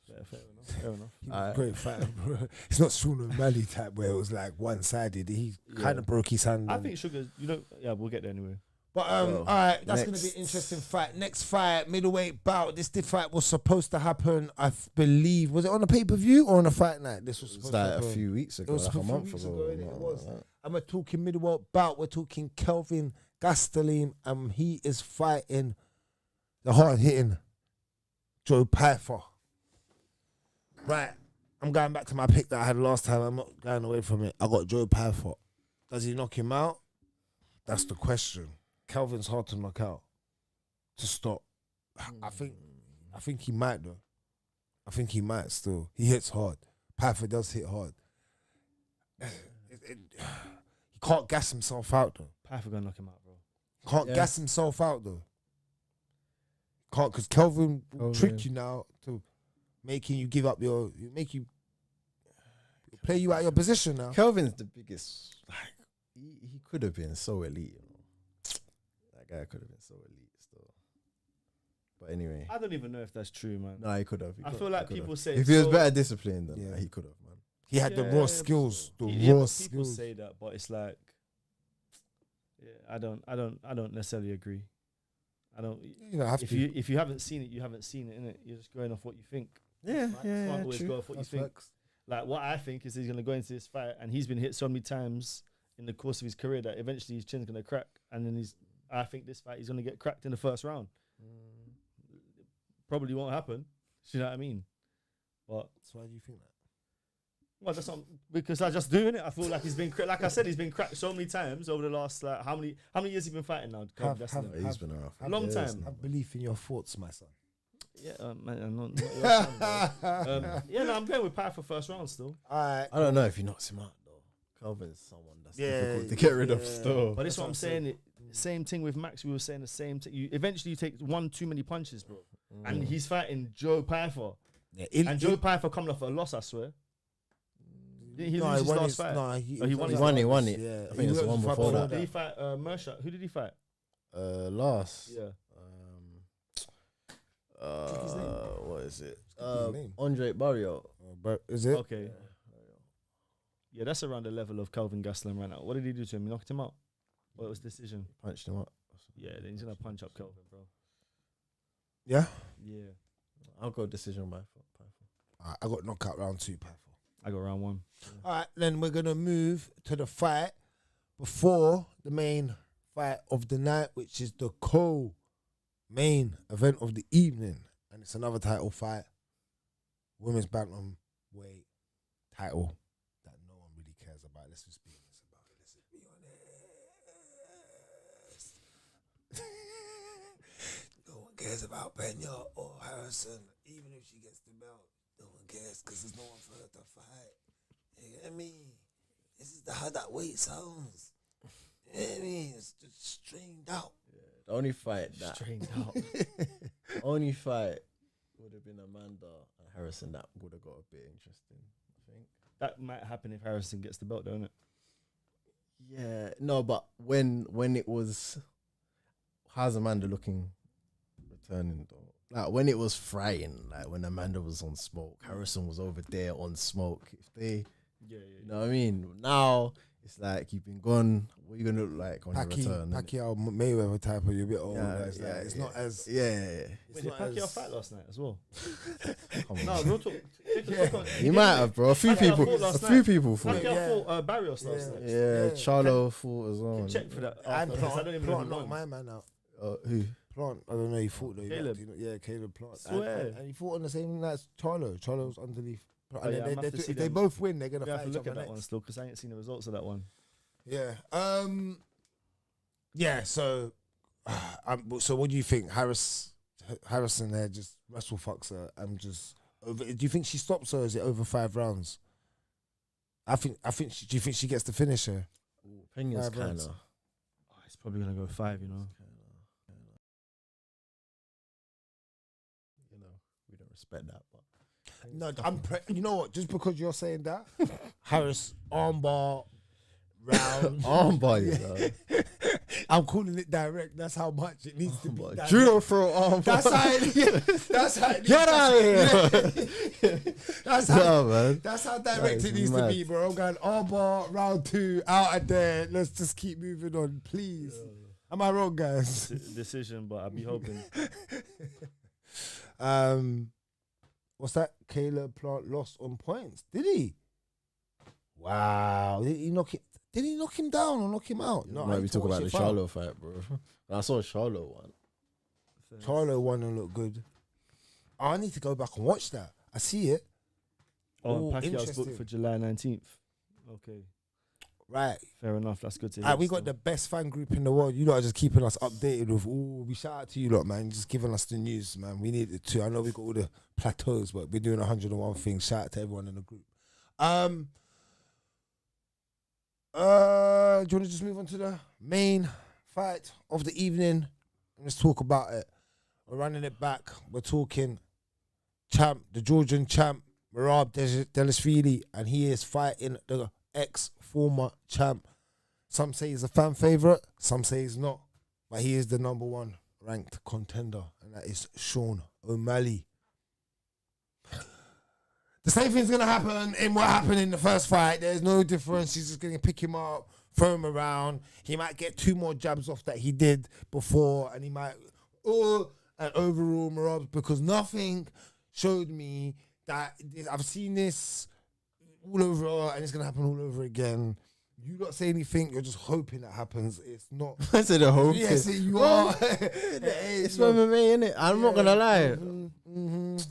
Yeah, fair enough. Fair enough. He was a great fighter, bro. It's not Sean O'Malley type where it was like one-sided. He kind of broke his hand. I and- think Sugar. Yeah, we'll get there anyway. But all right, that's gonna be an interesting fight. Next fight, middleweight bout. This fight was supposed to happen. I believe was it on a pay-per-view or on a fight night? This was It's supposed like to a happen. few weeks ago, was like a a few month weeks ago. ago, innit? It something was. like that. And we're talking middleweight bout. We're talking Kelvin Gastelum, and he is fighting the hard-hitting Joe Pyfer. Right, I'm going back to my pick that I had last time. I'm not going away from it. I got Joe Pyfer. Does he knock him out? That's the question. Kelvin's hard to knock out. To stop. I think he might though. I think he might still. He hits hard. Pyfer does hit hard. He can't gas himself out though. Pyfer gonna knock him out, bro. Can't gas himself out though. Can't because Kelvin will trick you now to making you give up your play you out your position now. Kelvin's the biggest. Like he could have been so elite. You know? That guy could have been so elite still. But anyway, I don't even know if that's true, man. no, he could have. I feel like people say if he was so- better disciplined, then Yeah. he could have, man. He had the Yeah, raw skills. The Yeah, raw but people skills. say that, but it's like, yeah, I don't necessarily agree. I don't. You know, have If to. you haven't seen it, you haven't seen it, innit? You're just going off what you think. Yeah, Can't always go off what you think. Like what I think is he's gonna go into this fight, and he's been hit so many times in the course of his career that eventually his chin's gonna crack, and then I think this fight he's gonna get cracked in the first round. Probably won't happen. You know what I mean? But So why do you think that? well, that's not because I just doing it. I feel like he's been like I said, he's been cracked so many times over the last like how many years he been fighting now? Have- That's have- not- He's been around for long years time. now. Have belief in your thoughts, my son. Yeah, man, not your son, bro. Yeah, no, I'm going with Pat for first round still. Alright. I don't know if he knocks him out though. Calvin's someone that's difficult to get rid of still. But that's what I'm saying. Same thing with Max. We were saying the same thing. Eventually, you take one too many punches, bro. And he's fighting Joe Pyfer. Yeah, and Joe Pyfer coming off a loss, I swear. Didn't he lose his last fight? No, he won it. Yeah, I think it's one before that. Did he fight Mershak? Who did he fight? Last. Yeah. What is it? Andre Barrio. Is it? Okay. Yeah, that's around the level of Kelvin Gastelum right now. What did he do to him? He knocked him out. What was the decision? Punched him up. Yeah, then he's gonna punch up Kelvin, bro. Yeah. Yeah. I'll go decision by Python. I got knockout round 2, Python. I got round 1. All right, then we're gonna move to the fight before the main fight of the night, which is the co-main event of the evening, and it's another title fight, women's bantamweight title that no one really cares about. Let's just be honest about it. Let's just be honest. No one cares about Pena or Harrison, even if she gets the belt. No one cares because there's no one for her to fight. You get me? This is how that weight sounds. You get me? It's just strained out. Yeah, the only fight that Strained out. only fight would have been Amanda and Harrison. That would have got a bit interesting, I think. That might happen if Harrison gets the belt, don't it? Yeah, no, but when it was, how's Amanda looking returning though? Like when it was frying, like when Amanda was on smoke, Harrison was over there on smoke. If they, you know what I mean? Now it's like you've been gone. What are you gonna look like on your return? Pacquiao Mayweather type of, you're a bit older. It's not as Wait, did Pacquiao fight last night as well? Come on. No, real talk. He might have, bro. A few people thought. Pacquiao fought Barrios last night. Yeah, Charlo fought as well. Check for that. and Because I don't even know Plant who knocked won. my man out. Who? Plant, I don't know, he fought though. Caleb. Caleb Plant. Swear. And he fought on the same night as Charlo. Charlo was underneath. Oh, And yeah, I'm have to see if they them. both win, they're gonna We have fight to each look other at that one next. still because I ain't seen the results of that one. Yeah. Yeah. So, so what do you think? Harrison there just wrestle fucks her and just over. Do you think she stops her? Or is it over 5 rounds? I think. Do you think she gets the finisher? Pena's 5 kind rounds. of. It's probably gonna go 5. You know. You know, we don't respect that, but No, you know what? Just because you're saying that, Harris armbar round. armbar, you know. I'm calling it direct. That's how much it needs to be. Direct. Judo throw armbar. That's how it. That's how it. Get out of here. That's how. man. That's how direct That it is needs to mad. be, bro. I'm going armbar round 2 out of there. Let's just keep moving on, please. Am I wrong, guys? Decision, but I'll be hoping. What's that? Caleb Plant lost on points. Did he? Wow. Did he knock him down or knock him out? No, we talk about the Charlo fight, bro. I saw Charlo one. Charlo won and looked good. Oh, I need to go back and watch that. I see it. Oh, Pacquiao's interesting. booked for July 19th. Okay, Right. fair enough. That's good to hear. We got the best fan group in the world. You lot are just keeping us updated with. We shout out to you lot, man. Just giving us the news, man. We need it too. I know we got all the plateaus, but we're doing 101 things. Shout out to everyone in the group. Do you want to just move on to the main fight of the evening? Let's talk about it. We're running it back. We're talking the Georgian champ, Merab Dvalishvili, and he is fighting the ex-former champ. Some say he's a fan favourite, some say he's not, but he is the #1 ranked contender, and that is Sean O'Malley. The same thing's going to happen in what happened in the first fight. There's no difference. He's just going to pick him up, throw him around. He might get 2 more jabs off that he did before, and he might, and overall, Merab, because nothing showed me that I've seen this all over, and it's going to happen all over again. You don't say anything, you're just hoping that happens. It's not. I said a hope. Yes, you are. It's MMA, innit? I'm not gonna lie.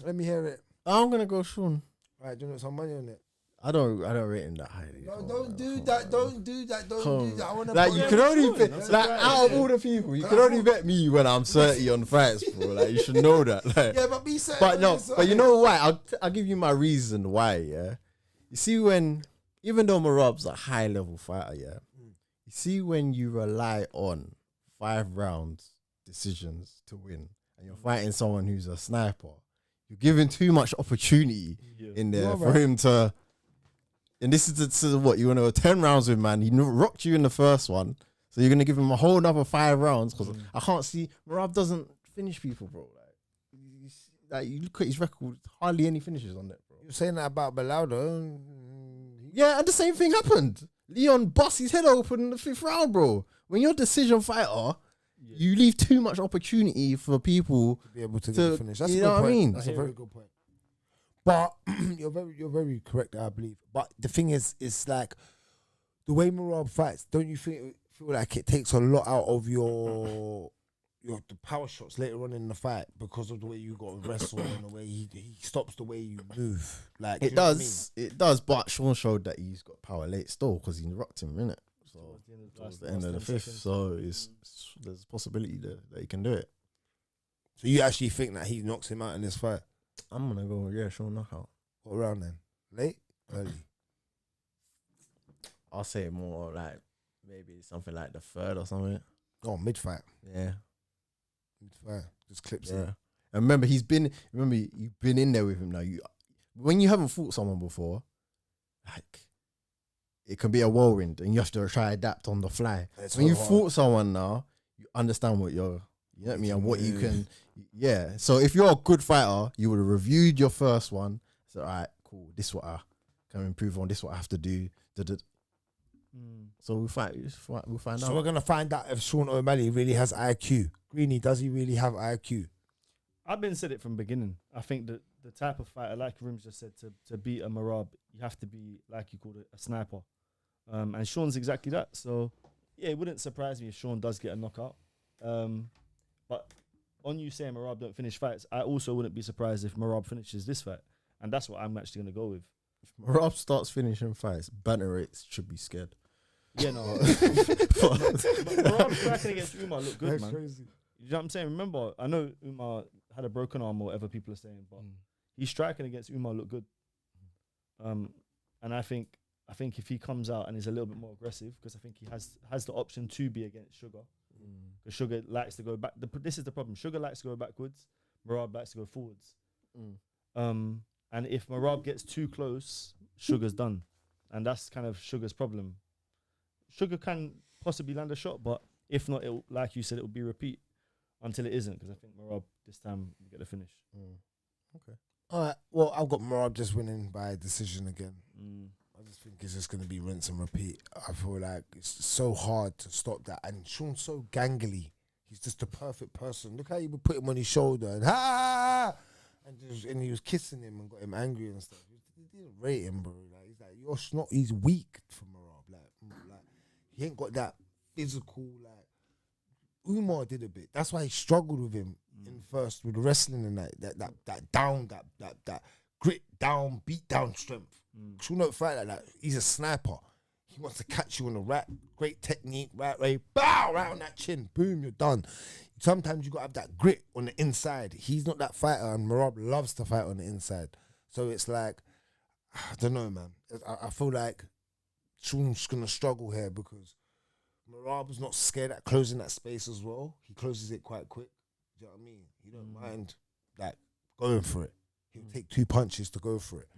Let me hear it. I'm gonna go Sean. Right, do you want some money on it? I don't rate him that highly. No, don't do that. Don't do that. I want to like you can only bet like out of all the people, you can only bet me when I'm 30 on fights, bro. Like you should know that. Like, yeah, but be certain. but no, but you know why? I'll give you my reason why. Yeah, you see even though Merab's a high level fighter, yeah, you see when you rely on 5 rounds decisions to win, and you're fighting someone who's a sniper, you're giving too much opportunity in there for him to. And this is what you want to go 10 rounds with, man. He rocked you in the first one, so you're gonna give him a whole another 5 rounds because I can't see Merab doesn't finish people, bro. Like you look at his record, hardly any finishes on that, bro. You're saying that about Bilal, though. Yeah, and the same thing happened. Leon bust his head open in the 5th round, bro. When you're a decision fighter, you leave too much opportunity for people to be able to get the finish. That's you a good know what point. I mean? That's a very good point. But you're very correct, I believe. But the thing is, it's like the way Merab fights. Don't you feel like it takes a lot out of your the power shots later on in the fight because of the way you got to wrestle and the way he stops the way you move? Like it does, it does. But Sean showed that he's got power late still because he rocked him, innit? So towards the end of the 5th, so there's a possibility that he can do it. So you actually think that he knocks him out in this fight? I'm gonna go Sean knockout. What round then? Late? Early? I'll say more like maybe something like the 3rd or something. Oh, mid fight. Yeah. Mid fight. Just clips Yeah. it. And remember you've been in there with him now. When you haven't fought someone before, like it can be a whirlwind and you have to try adapt on the fly. It's when you hard. fought someone now, you understand what you know what I mean, and what you can. Yeah. So if you're a good fighter, you would have reviewed your first one. So all right, cool. This is what I can improve on. This is what I have to do. So we'll find out. So we're gonna find out if Sean O'Malley really has IQ. Greeny, does he really have IQ? I've been said it from the beginning. I think that the type of fighter, like Rimz just said, to beat a Merab, you have to be, like you called it, a sniper. And Sean's exactly that. So yeah, it wouldn't surprise me if Sean does get a knockout. But on you saying Merab don't finish fights, I also wouldn't be surprised if Merab finishes this fight. And that's what I'm actually going to go with. If Merab starts finishing fights, banner rates should be scared. Yeah, no. Merab striking against Umar looked good, man. Crazy. You know what I'm saying? Remember, I know Umar had a broken arm or whatever people are saying, but he's striking against Umar looked good. And I think if he comes out and is a little bit more aggressive, because I think he has the option to be against Sugar. Because Sugar likes to go back. This is the problem. Sugar likes to go backwards. Merab likes to go forwards. And if Merab gets too close, Sugar's done. And that's kind of Sugar's problem. Sugar can possibly land a shot, but if not, it'll, like you said, it will be repeat until it isn't, because I think Merab this time will get the finish. Okay. All right. Well, I've got Merab just winning by decision again. I just think it's just going to be rinse and repeat. I feel like it's so hard to stop that. And Sean's so gangly. He's just the perfect person. Look how you would put him on his shoulder and and he was kissing him and got him angry and stuff. He didn't rate him, bro. Like he's like, he's weak for Merab. Like he ain't got that physical. Like Umar did a bit. That's why he struggled with him in first with the wrestling and that grit down, beat down strength. Sean don't fight like that. He's a sniper. He wants to catch you on the great technique, right way, bow, right on that chin, boom, you're done. Sometimes you got to have that grit on the inside. He's not that fighter, and Merab loves to fight on the inside. So it's like, I don't know, man. I feel like Sean's going to struggle here because Merab's not scared at closing that space as well. He closes it quite quick. Do you know what I mean? He don't mind like going for it. He'll take 2 punches to go for it.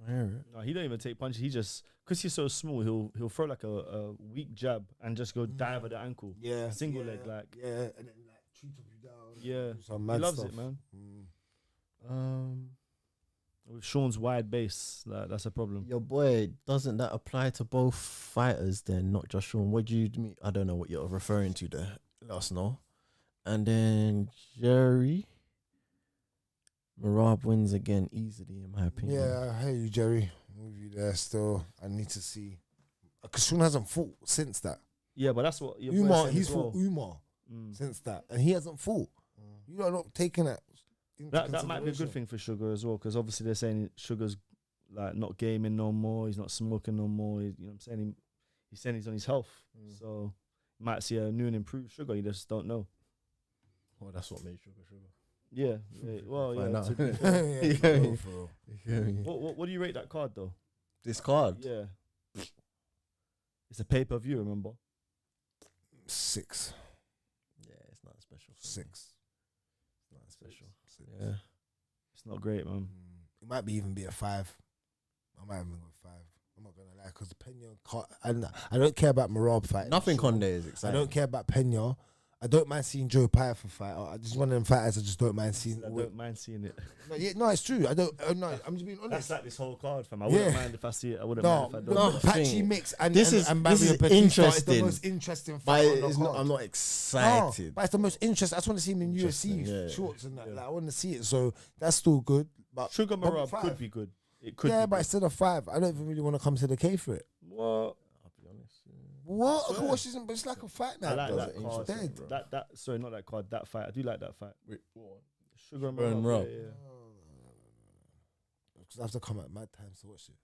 I hear it. No, he don't even take punches. He just, because he's so small, he'll throw like a weak jab and just go dive at the ankle. Yeah. Single leg, like. Yeah, and then like treat you down. Yeah. Some He mad loves stuff. it, man. With Sean's wide base, like, that's a problem. Your boy, doesn't that apply to both fighters then, not just Sean? What do you mean? I don't know what you're referring to there. Let us know. And then Jerry. Merab wins again easily, in my opinion. Yeah, I hear you, Jerry. I'm with you there still. I need to see. Because Sean hasn't fought since that. Yeah, but that's what Umar, he's fought Umar since that. And he hasn't fought. You are not taking that. That might be a good thing for Sugar as well, because obviously they're saying Sugar's like not gaming no more. He's not smoking no more. You know what I'm saying? He's saying he's on his health. So you might see a new and improved Sugar. You just don't know. Well, that's what made Sugar. Yeah. Well, Find yeah. out. What do you rate that card though? This card? Yeah. It's a pay-per-view, remember? 6. Yeah, it's not special. 6. It's not special. 6. Yeah. It's not great, man. It might even be a 5. I might even go 5. I'm not gonna lie, because Pena, I don't care about Merab fighting. Nothing on there is I exciting. don't care about Pena. I don't mind seeing Joe Pyfer fight. I just one of them fighters I just don't mind seeing. I don't mind seeing it. No, it's true. I don't. No, I'm just being honest. That's like this whole card, fam. I wouldn't mind if I see it. I wouldn't mind if I don't. no. Patchy thing. mix and This is Mario Petition interesting. is the most interesting But fight on the it's not, card. I'm not excited. No, but it's the most interesting. I just want to see him in Interesting, UFC yeah. shorts and that. Like, I want to see it. So that's still good. But Sugar Merab 5. could be good. It could Yeah, be but good. it's still a 5. I don't even really want to come to the K for it. What? I'll be honest. What? Of course, isn't. But it's like a fight now. I like bro. that card. It's dead. Sorry, not that card. That fight. I do like that fight. Wait, what? Sugar and Sugar and Merab. Merab. Yeah. Because I have to come at mad times to watch it.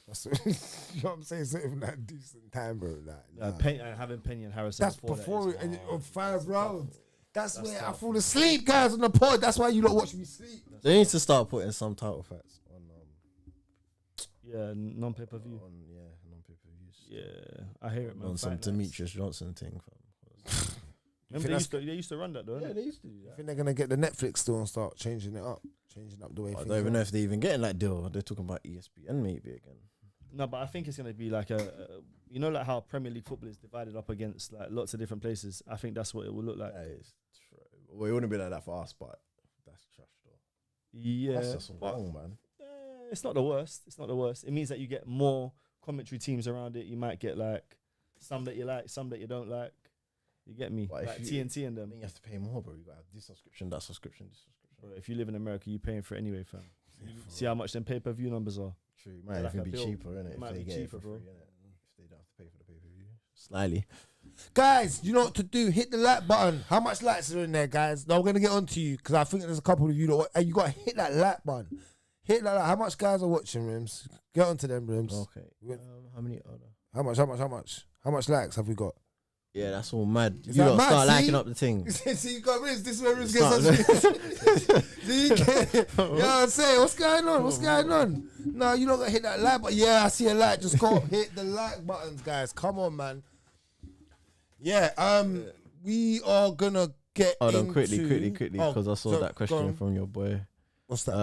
That's what, you know what I'm saying? It's not even that decent time, bro. Like, nah. Having Pena and Harrison. That's before that is hard. 5 rounds. That's where I tough, fall man. asleep, guys, on the pod. That's why you don't watch me sleep. They need to start putting some title fights on Yeah, non-pay-per-view. non-pay-per-views. Yeah, I hear it, man. On some Fight nights. Demetrius Johnson thing, fam. Remember they used to run that though. Yeah, innit? they used to do I that. think they're gonna get the Netflix still and start changing up the way. I things don't even are. know if they even getting that deal. They're talking about ESPN maybe again. No, but I think it's gonna be like you know, like how Premier League football is divided up against like lots of different places. I think that's what it will look like. That is true. Well, it wouldn't be like that for us, but that's trash though. Yeah, That's just but, wrong, man. it's not the worst. It's not the worst. It means that you get more commentary teams around it. You might get like some that you like, some that you don't like. You get me? But if Like you- TNT and them. Then you have to pay more, bro. You got to have this subscription, that subscription, this subscription. Bro, if you live in America, you're paying for it anyway, fam. See how much them pay-per-view numbers are. True, it might They're like even a be bill. cheaper, innit? It If might they be get cheaper, it for bro. free, innit? If they don't have to pay for the pay-per-view. Slightly. Guys, you know what to do. Hit the like button. How much likes are in there, guys? Now we're gonna get on to you because I think there's a couple of you that and you gotta hit that like button. Hit that like. How much guys are watching, Rimz? Get onto them, Rimz. Okay. Wait. How many other? How much likes have we got? Yeah, that's all mad. Is You that got to mad, start see? liking up the thing. See, you got Rimz. This is where Rimz It's gets us. See, you get, yo, I'm saying, what's going on? What's going on? No, you don't gotta hit that like button. Yeah, I see a like. Just go hit the like buttons, guys. Come on, man. Yeah, we are gonna get Hold on, into... quickly, Oh, because I saw so, that go question on. from your boy. What's that?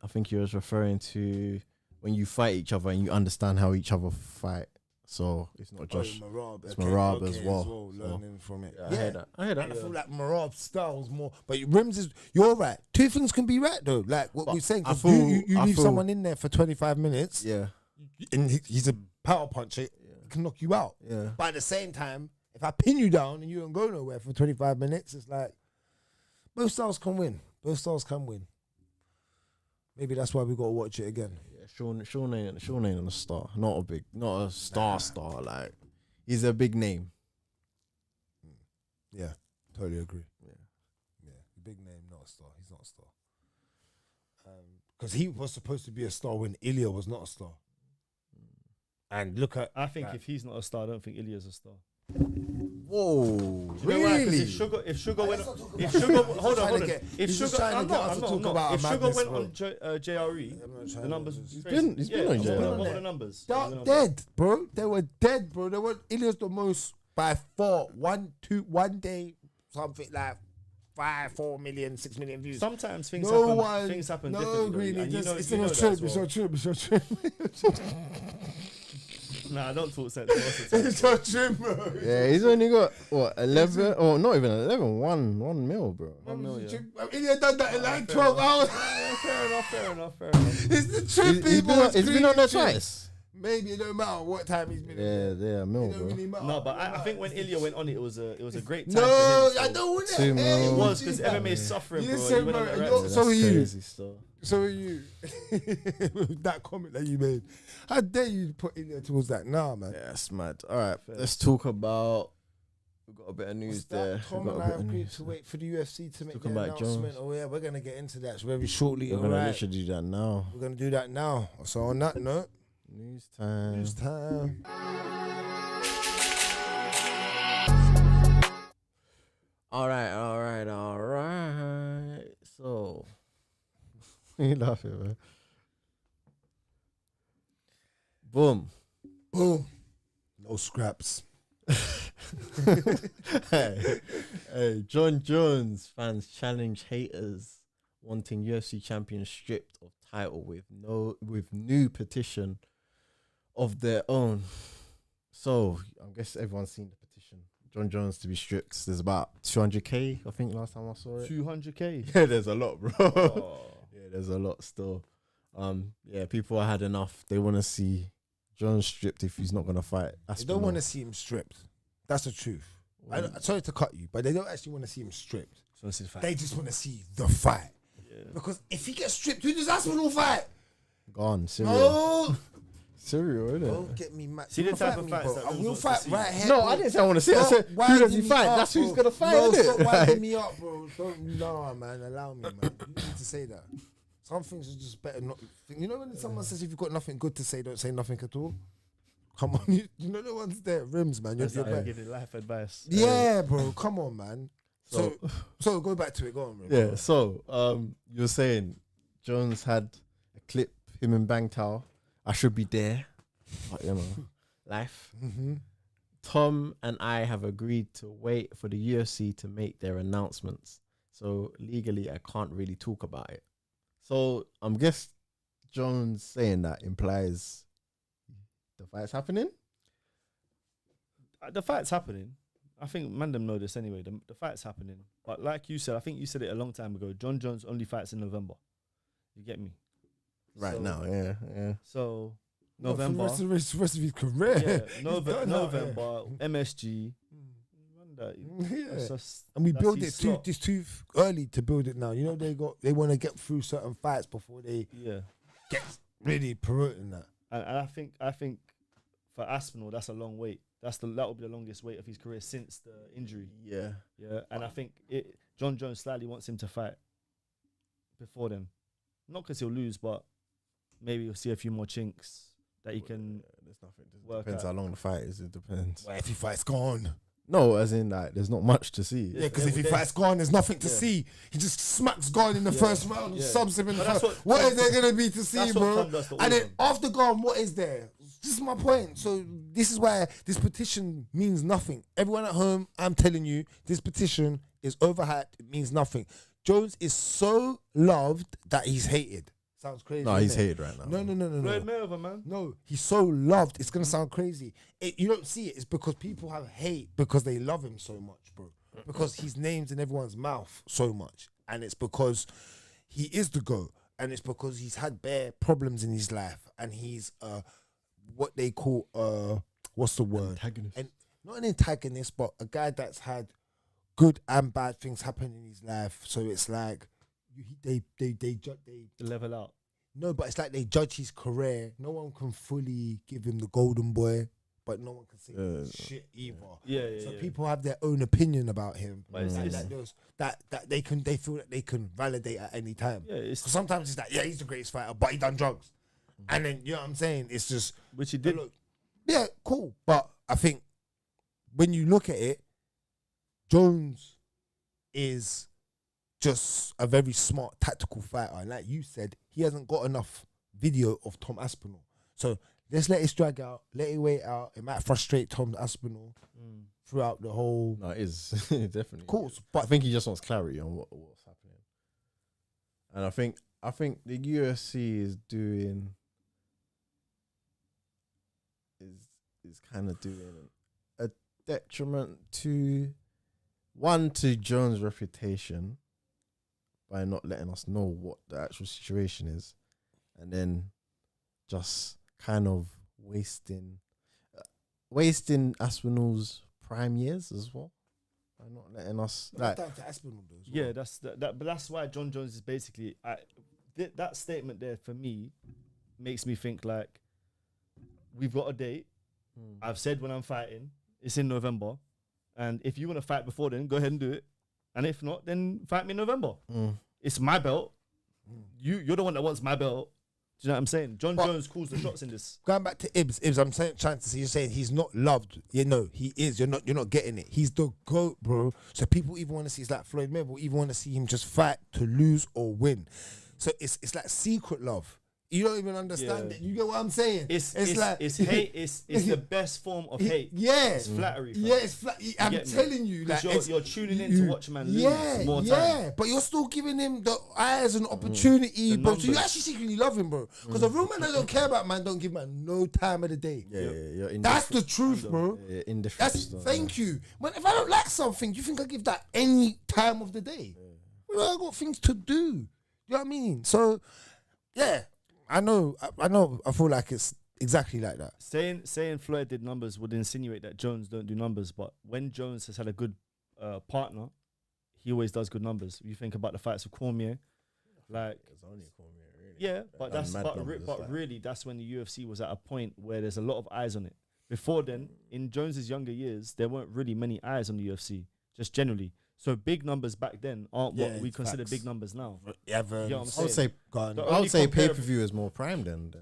I think he was referring to when you fight each other and you understand how each other fight. So it's not just. Merab. it's Merab as well, so- Learning from it. Yeah, I heard that. I feel like Merab's style is more, but Rimz is. You're right. Two things can be right though. Like what But we're saying. I 'Cause feel- you I leave feel- someone in there for 25 minutes, Yeah, and he's a power puncher. He can knock you out. yeah. But at the same time, if I pin you down and you don't go nowhere for 25 minutes, it's like both styles can win. Both styles can win. Maybe that's why we got to watch it again. Yeah, Sean ain't a star. Not a star. Like he's a big name. Yeah, totally agree. Yeah. Yeah, big name, not a star. He's not a star. Because he was supposed to be a star when Ilya was not a star. And look at... I think if he's not a star, I don't think Ilya's a star. Whoa, You know why? 'Cause if Sugar went, hold on. If Sugar, I'm not. If Sugar went on JRE, the numbers. He's been on JRE. What were the numbers? They're dead, bro. They were dead, bro. They were... Ilya's the most, by far, one day, something like 5, 4 million, 6 million views. Sometimes things No happen. one... Things happen No, differently. Greeny. And you know, It's you know not that true. as well. It's not true. Nah, I don't talk sense most of the time. It's not true, bro. Yeah, he's only got what 11 or not even 11. 1 mil, bro. 1 million. Ilya done that in like 12 hours. Fair enough. It's the truth, people. He's been on there twice. Maybe it don't matter what time he's been. Yeah, mil, It don't bro. really matter. No, but I think when Ilya went on it was a great time. No, for him, I don't want that. 2 mil. It was because MMA is suffering, bro. Listen, He went on bro, the you're- rats. so are you. Crazy stuff. So are you. With that comment that you made. How dare you put Ilya towards that? Nah, man. Yeah, that's mad. All right, let's talk about We've got a bit of news What's there. that? Tom We've got and a I bit of agreed news. to wait for the UFC to make Talking the about announcement. Jones. Oh yeah, we're gonna get into that very shortly. We're All gonna right, literally do that now. we're gonna do that now. So on that note, News time. news time. All right. So, what are you laughing, man? Boom. Boom. No scraps. Hey, Jon Jones fans challenge haters wanting UFC champion stripped of title with new petition of their own. So I guess everyone's seen the petition. Jon Jones to be stripped. There's about 200k, I think, last time I saw it. 200k. Yeah, there's a lot, bro. Oh. Yeah, there's a lot still. Yeah, people had enough. They want to see Jon stripped if he's not gonna fight. They don't want to see him stripped. That's the truth. Sorry to cut you, but they don't actually want to see him stripped. So this is fact. They just want to see the fight. Yeah. Because if he gets stripped, who does Aspinall fight? Gone. Cereal. No. Cereal, innit? Don't get me mad. See You the wanna type of me, fights bro? that I Rimz will wants to fight see. right here. No, bro. I didn't say I want to see it. I Stop said, who does winding he me fight? up, That's who he's bro. going to fight, No, innit? stop winding me up, bro. No, man. Allow me, man. You need to say that. Some things are just better not. You know when someone says if you've got nothing good to say, don't say nothing at all? Come on. You know the ones there. Rimz, man. You're That's how I better. give it life advice. Yeah, bro. Come on, man. So go back to it. Go on, bro. Yeah, so you're saying Jones had a clip, him and Bang Tao. I should be there. But, you know, life. Mm-hmm. Tom and I have agreed to wait for the UFC to make their announcements. So legally, I can't really talk about it. So I'm guess Jones saying that implies the fight's happening. The fight's happening. I think Mandem know this anyway. The fight's happening. But like you said, I think you said it a long time ago. Jon Jones only fights in November. You get me? Right So- now, yeah. So For the November. rest of his career. Yeah, He's done now, November. MSG. Run that. Yeah. That's just- And we that's build his it slot. too early to build it now. You know they want to get through certain fights before they Yeah. get really promoting that. And I think for Aspinall, that's a long wait. That will be the longest wait of his career since the injury. Yeah. Yeah, and I think Jon Jones slightly wants him to fight before then. Not because he'll lose, but maybe he'll see a few more chinks that he can There's nothing. work Depends out. how long the fight is. It depends. Well, if he fights gone. No, as in like, there's not much to see. Yeah, because if he fights gone, there's nothing to Yeah. see. He just smacks gone in the first round, Yeah. subs him in the But that's first. What is Tom- there going to be to see, that's what bro? Tom does to all And of then them. after gone, what is there? This is my point. So this is why this petition means nothing. Everyone at home, I'm telling you, this petition is overhyped. It means nothing. Jones is so loved that he's hated. Sounds crazy. No, he's innit? hated right now. No. Floyd Mayweather, man. No, he's so loved. It's gonna sound crazy. You don't see it. It's because people have hate because they love him so much, bro. Because his name's in everyone's mouth so much, and it's because he is the GOAT, and it's because he's had bare problems in his life, and he's what they call what's the word? Antagonist. And not an antagonist, but a guy that's had good and bad things happen in his life. So it's like they Level out. no, but it's like they judge his career. No one can fully give him the golden boy, but no one can say shit either. Yeah. So people have their own opinion about him. But it's- And it's- that they feel that they can validate at any time. Yeah, it's 'Cause sometimes it's like, yeah, he's the greatest fighter, but he done drugs. And then you know what I'm saying? It's just which he did. look, yeah, cool. But I think when you look at it, Jones is just a very smart tactical fighter. And like you said, he hasn't got enough video of Tom Aspinall. So let's let it drag out, let it wait out. It might frustrate Tom Aspinall throughout the whole No, it is definitely. course. But I But think he just wants clarity on what's happening. And I think the UFC is doing is kind of doing a detriment to Jones' reputation by not letting us know what the actual situation is, and then just kind of wasting Aspinall's prime years as well by not letting us like. down to Aspinall though. as well. Yeah, that. But that's why Jon Jones is basically that statement there for me makes me think like we've got a date. I've said when I'm fighting, it's in November. And if you want to fight before then, go ahead and do it. And if not, then fight me in November. It's my belt. You're the one that wants my belt. Do you know what I'm saying? Jon Jones calls the shots in this. Going back to Ibs, I'm trying to see. You're saying he's not loved. You know, he is. You're not getting it. He's the GOAT, bro. So people even want to see. It's like Floyd Mayweather. Even want to see him just fight to lose or win. So it's like secret love. You don't even understand it. You get what I'm saying? It's like it's hate. It's the best form of hate. Yeah, it's flattery. Fam. Yeah, it's I'm telling you, like you're tuning in to watch man lose more time. Yeah, but you're still giving him the eyes and opportunity, bro. So you actually secretly love him, bro. Because a real man that don't care about man don't give man no time of the day. Yeah. That's the truth, bro. Yeah, indifferent. Thank you. When if I don't like something, you think I give that any time of the day? Well, I got things to do. You know what I mean? So, yeah. I know. I feel like it's exactly like that. Saying Floyd did numbers would insinuate that Jones don't do numbers, but when Jones has had a good partner, he always does good numbers. You think about the fights of Cormier, like it's only Cormier, really. Yeah, but really that's when the UFC was at a point where there's a lot of eyes on it. Before then, in Jones's younger years, there weren't really many eyes on the UFC, just generally. So big numbers back then aren't what we consider big numbers now. Evans, you know I would say pay-per-view is more prime than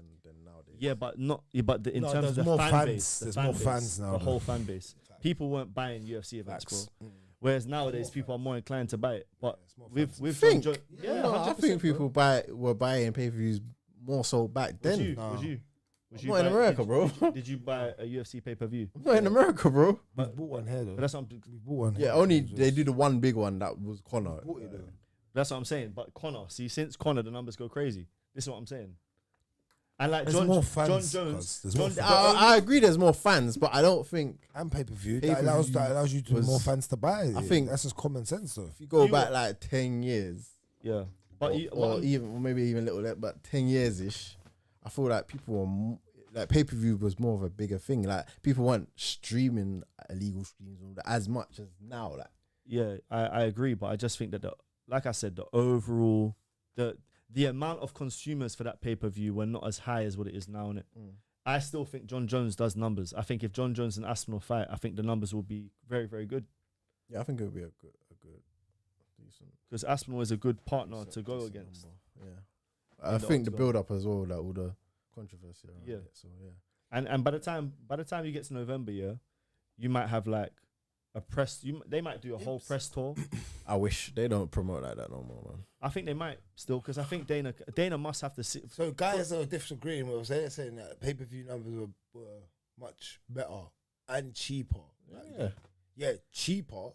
nowadays. Yeah, but not. Yeah, but in terms of the more fan fans. base, There's more fans now. The whole fan base. People weren't buying UFC events, bro. Whereas nowadays, people are more inclined to buy it. But with I think people were buying pay-per-views more so back then. Was you? I'm not in America, bro. Did you buy a UFC pay-per-view? I'm not in America, bro. We bought one here, though. But that's what we bought one. Yeah, only they did the one big one that was Conor. That's what I'm saying. But Conor, since Conor, the numbers go crazy. This is what I'm saying. And like Jon Jones, I agree. There's more fans, but I don't think and pay-per-view that allows you to more fans to buy. I think that's just common sense, though. If you go back like 10 years, yeah, but maybe even a little bit, but 10 years ish, I feel like people were like pay-per-view was more of a bigger thing. Like people weren't streaming illegal streams as much as now. Like, yeah, I agree, but I just think that like I said, the overall the amount of consumers for that pay-per-view were not as high as what it is now, innit? I still think Jon Jones does numbers. I think if Jon Jones and Aspinall fight, I think the numbers will be very, very good. Yeah, I think it would be a good decent. Because Aspinall is a good partner to go against. Number. Yeah, I think the build-up as well, like all the controversy. Yeah. So yeah. And by the time you get to November, you might have like a press. They might do a whole press tour. I wish they don't promote like that no more, man. I think they might still, because I think Dana must have to sit. So guys are disagreeing with us. They're saying that pay-per-view numbers were much better and cheaper. Cheaper.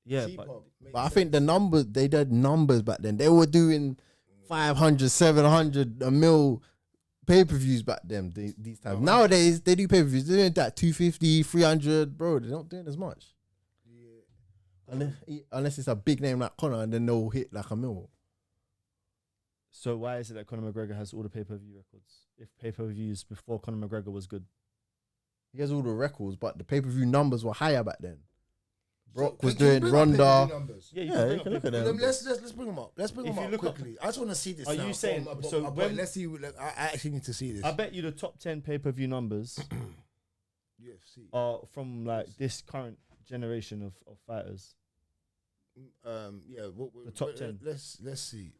Yeah, cheaper, but I think the numbers, they did numbers back then. They were doing 500, 700 a mil pay-per-views back then. These times nowadays they do pay-per-views. They're doing that 250, 300, bro. They're not doing as much. Unless it's a big name like Conor, and then they'll hit like a mil. So why is it that Conor McGregor has all the pay-per-view records? If pay-per-views before Conor McGregor was good, he has all the records, but the pay-per-view numbers were higher back then. Brock was doing Ronda. Yeah, you can look at them. Let's bring them up. Let's bring them up quickly. I just want to see this. Are you saying so? Let's see. I actually need to see this. I bet you the top 10 pay-per-view numbers UFC are from like this current generation of fighters. The top 10. Let's see.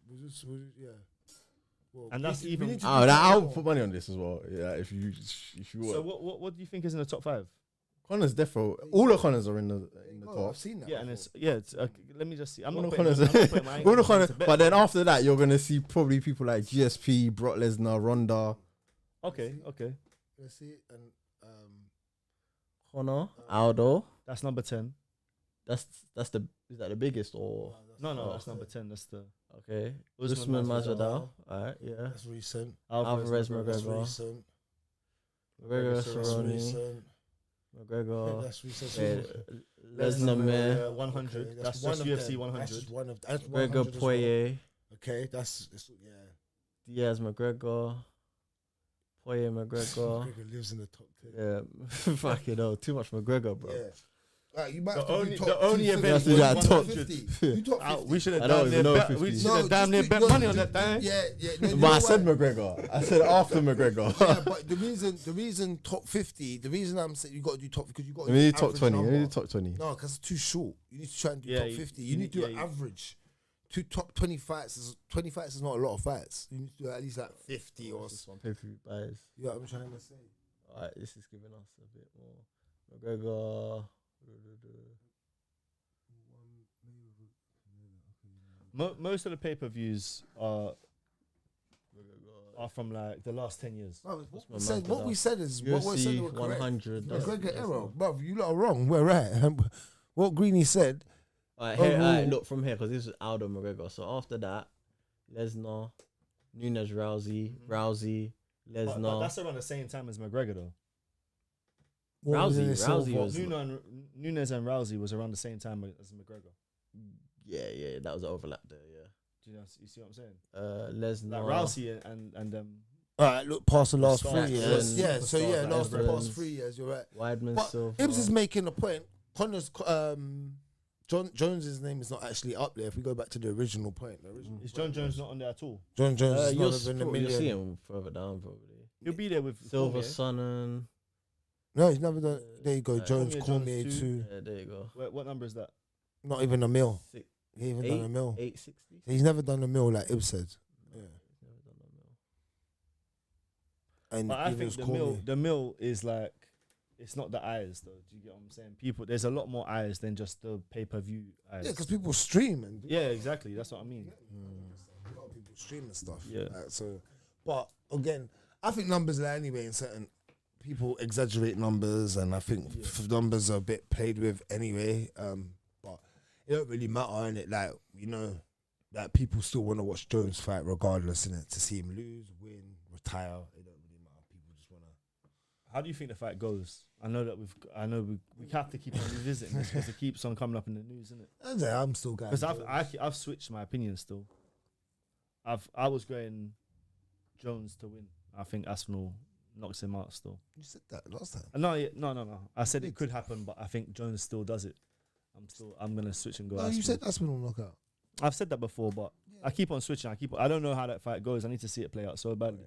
Well, and that's even. I'll put money on this as well. Yeah, if you want. So what do you think is in the top 5? Connor's defo. All the Connors are in the top. I've seen that. Yeah, and it's let me just see. I'm all not the putting Connors. All the Connors. But then after that, you're gonna see probably people like GSP, Brock Lesnar, Ronda. Okay. Let's see. And Conor, Aldo. That's number 10. Is that the biggest or no? That's number 10. That's the okay. Usman Masvidal. Alright, yeah. That's recent. Alvarez That's McGregor. recent. McGregor That's Cerrone. recent. McGregor. That's recent. Lesnar 100. Okay, that's one just of UFC them. 100. That's one of. That's McGregor 100 as well. Poirier. Okay, that's Diaz McGregor. Poirier McGregor. McGregor lives in the top 10. Yeah, fucking hell, too much McGregor, bro. Yeah. You might The have to only do top the only 250. event do that was top 150. You top 50. we should have I don't damn even near know bet. 50. We should No, have damn near just bet do- money on that thing. Yeah. No, you But I know said why? McGregor. I said after McGregor. Yeah, but the reason top 50, the reason I'm saying you got to do top because you got to We do need top average 20. We number. need top 20. No, because it's too short. You need to try and do Yeah, top 50. You need to do an yeah. average. Two top 20 fights. 20 fights is not a lot of fights. You need to do at least like 50 or. This one pay-per-view buys. You know what I'm trying to say? Alright, this is giving us a bit more. McGregor. Most of the pay-per-views are from like the last 10 years. No, my what we said is what we said UFC were correct. 100. McGregor error, bro. You lot are wrong. We're right. What Greeny said. Alright, Overall- look from here because this is Aldo McGregor. So after that, Lesnar, Nunes, Rousey, But Lesnar. that's around the same time as McGregor though. what was Rousey- it, Silva? Rousey was- Nunes and Rousey was around the same time as McGregor. Yeah, that was an overlap there. Yeah. Do you see what I'm saying? Lesnar, Like Rousey and All right, look past the last 3 Jackson, years. Yeah, so yeah, Superstars, last the Evans. past 3 years. You're right. Weidman, But Silva. Rimz is making a point. Connor's Jon Jones's name is not actually up there. If we go back to the original point, is Jon Jones not on there at all? Jon Jones is you'll, not even a you'll see million. him further down probably. He'll be there with Silver, Cormier. Sonnen. No, he's never done. There you go, Cormier, Jones, Jones Cormier too. too. Yeah, there you go. What number is that? Not even a mil. Six, He ain't even done a mil. 860. He's never done a mil like Ib said. Yeah. And But I even think his the Cormier. mill is like, it's not the eyes though. Do you get what I'm saying? People, there's a lot more eyes than just the pay-per-view eyes. Yeah, because people stream and Yeah, exactly. That's what I mean. a lot of people stream and stuff. Yeah. So, but again, I think numbers are anyway in certain people exaggerate numbers, and I think numbers are a bit played with anyway. But it don't really matter, innit? Like, you know, that people still want to watch Jones fight regardless, innit? To see him lose, win, retire, it don't really matter. People just want to. How do you think the fight goes? I know we have to keep on revisiting this because it keeps on coming up in the news, isn't it? I'm still going. Because I've switched my opinion still. I was going Jones to win. I think Aspinall knocks him out still. You said that last time. No. I said it could happen, but I think Jones still does it. I'm gonna switch and go. No, Aspinall. you said Aspinall knockout. I've said that before, but I keep on switching. I don't know how that fight goes. I need to see it play out so badly.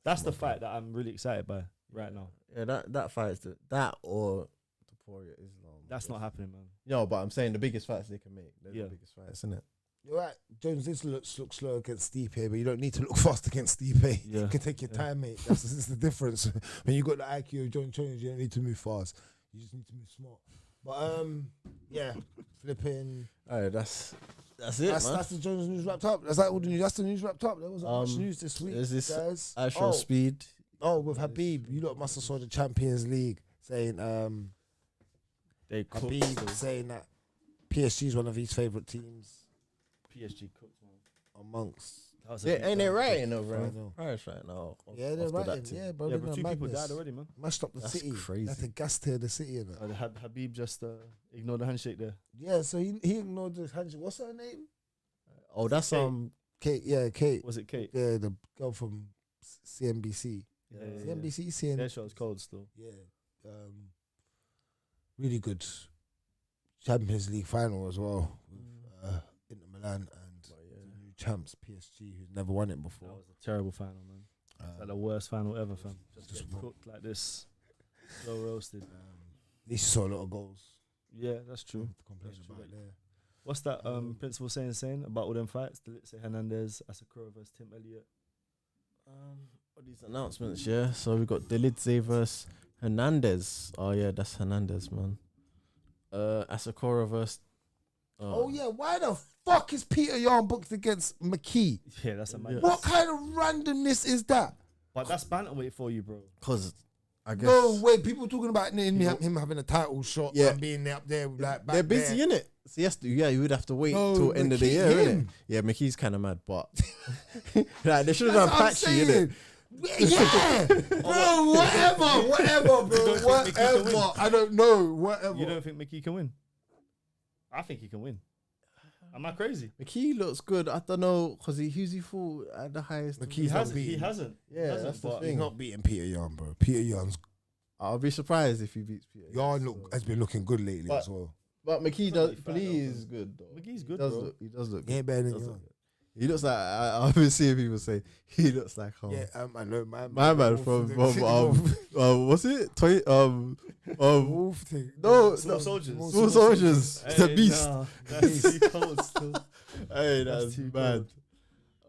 That's the fight that I'm really excited by right now. Yeah, that fight is that or Topuria Islam. That's not happening, man. No, but I'm saying the biggest fights they can make. They're Yeah. the biggest fights, isn't it? You're right. Jones this looks slow against Stipe, but you don't need to look fast against Stipe. Yeah. You can take your time, mate. That's the difference. When you got the IQ of Jon Jones, you don't need to move fast. You just need to move smart. But yeah, flipping. Alright, that's it, man. That's the Jones news wrapped up. That's like all the news. That's the news wrapped up. There wasn't much news this week, Is this guys. actual speed? Oh, with Habib, you lot must have saw the Champions League saying They cooked. Habib saying that PSG is one of his favourite teams PSG cooked, man. amongst. That was a Yeah, big ain't they game. writing over Final. Paris right now? Yeah, they're after that right. team. Yeah, bro. Yeah, they're but two madness. people died already, man. Mashed up the That's city. crazy. That's the gas tear the city, innit? Habib just ignored the handshake there. Yeah, so he ignored the handshake. What's her name? Oh, that's Kate. Kate. Yeah, Kate. Was it Kate? Yeah, the girl from CNBC. Yeah. CNBC, Their CNN. show's cold still. Yeah. Really good Champions League final as well with Inter Milan and the new champs PSG, who's never won it That before. was a terrible final, man. It's like the worst final ever, fam. Just Just get cooked like this, slow roasted. At least you saw a lot of goals. Yeah, that's true. To complain That's true. about there. What's that principal saying about all them fights? Delitse Hernandez, Asakura versus Tim Elliott. All these announcements, yeah. So we got Delidze versus Hernandez. Oh yeah, that's Hernandez, man. Asakura versus. Oh yeah, why the fuck is Peter Yan booked against McKee? Yeah, that's a man. What kind of randomness is that? But that's bantamweight for you, bro. Cause I guess No way, people talking about him having a title shot Yeah. and being up there like back they're busy, there. innit? So yes, yeah, you would have to wait No, till end of the McKee, year, innit? him. Yeah, McKee's kind of mad, but like they should have That's done what I'm patchy, innit? saying. Yeah, bro, whatever, bro, whatever. I don't know, whatever. You don't think Mickey can win? I think he can win. Am I crazy? McKee looks good. I don't know, cause who's he fought at the highest? McKee's He not hasn't. beaten. He hasn't. Yeah, He hasn't, that's the but thing. He's not beating Peter Yan, bro. Peter Yan's I'll be surprised if he beats Peter. Yarn has been looking good lately But- as well. But McKee Probably does. fine, McGee though, is good though. McGee's good, he does bro. Look, he does look. He ain't better than Does Yarn. look good. He looks like I've been seeing people say he looks like Yeah, I know, man. my man from what's it? Wolf thing. No, Small soldiers. Small Soldiers, the beast. Nah, that's too cold still. Hey, That's that's too bad.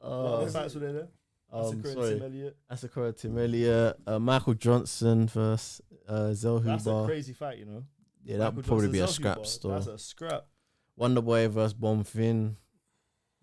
What other fights were there? Asakura and Tim Sorry, Elliott. Asakura, Tim Elliott, Michael Johnson versus That's a Zelhuba. crazy fight, you know. Yeah, that Michael would probably be a Johnson, scrap Zelhuba, still. That's a scrap. Wonder Boy versus Bomb Finn.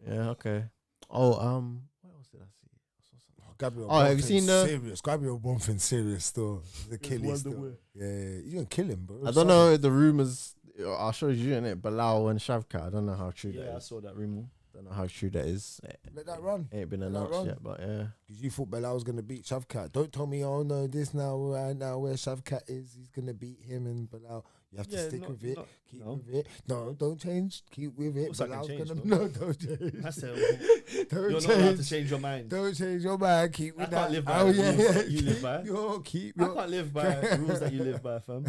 Yeah, okay. Oh, what else did I see? I saw something. Gabriel Oh, have you Bonfin's seen the- serious? Gabriel Bonfin's serious still. The killing Wonder still. Boy. Yeah, he's gonna kill him, bro. I don't know the rumors. I'll show you in it. Bilal and Shavkat. I don't know how true Yeah, I that is. saw that rumor. Don't know how true that is. Let that run. Ain't been Let that announced run. yet, but yeah. Because you thought Bilal was gonna beat Shavkat. Don't tell me, oh no, this now, right now, where Shavkat is, he's gonna beat him and Bilal. You have to Yeah, stick not- with it. not- Keep no. with it. No, don't change. Keep with it. course I can Bilal's change, gonna bro. no, don't change. That's terrible. Don't You're not allowed to change. change your mind. Don't change your mind. Keep I with can't that. live by Oh the yeah, rules yeah. that you live by. Yo, keep. I Yo. can't live by rules that you live by, fam.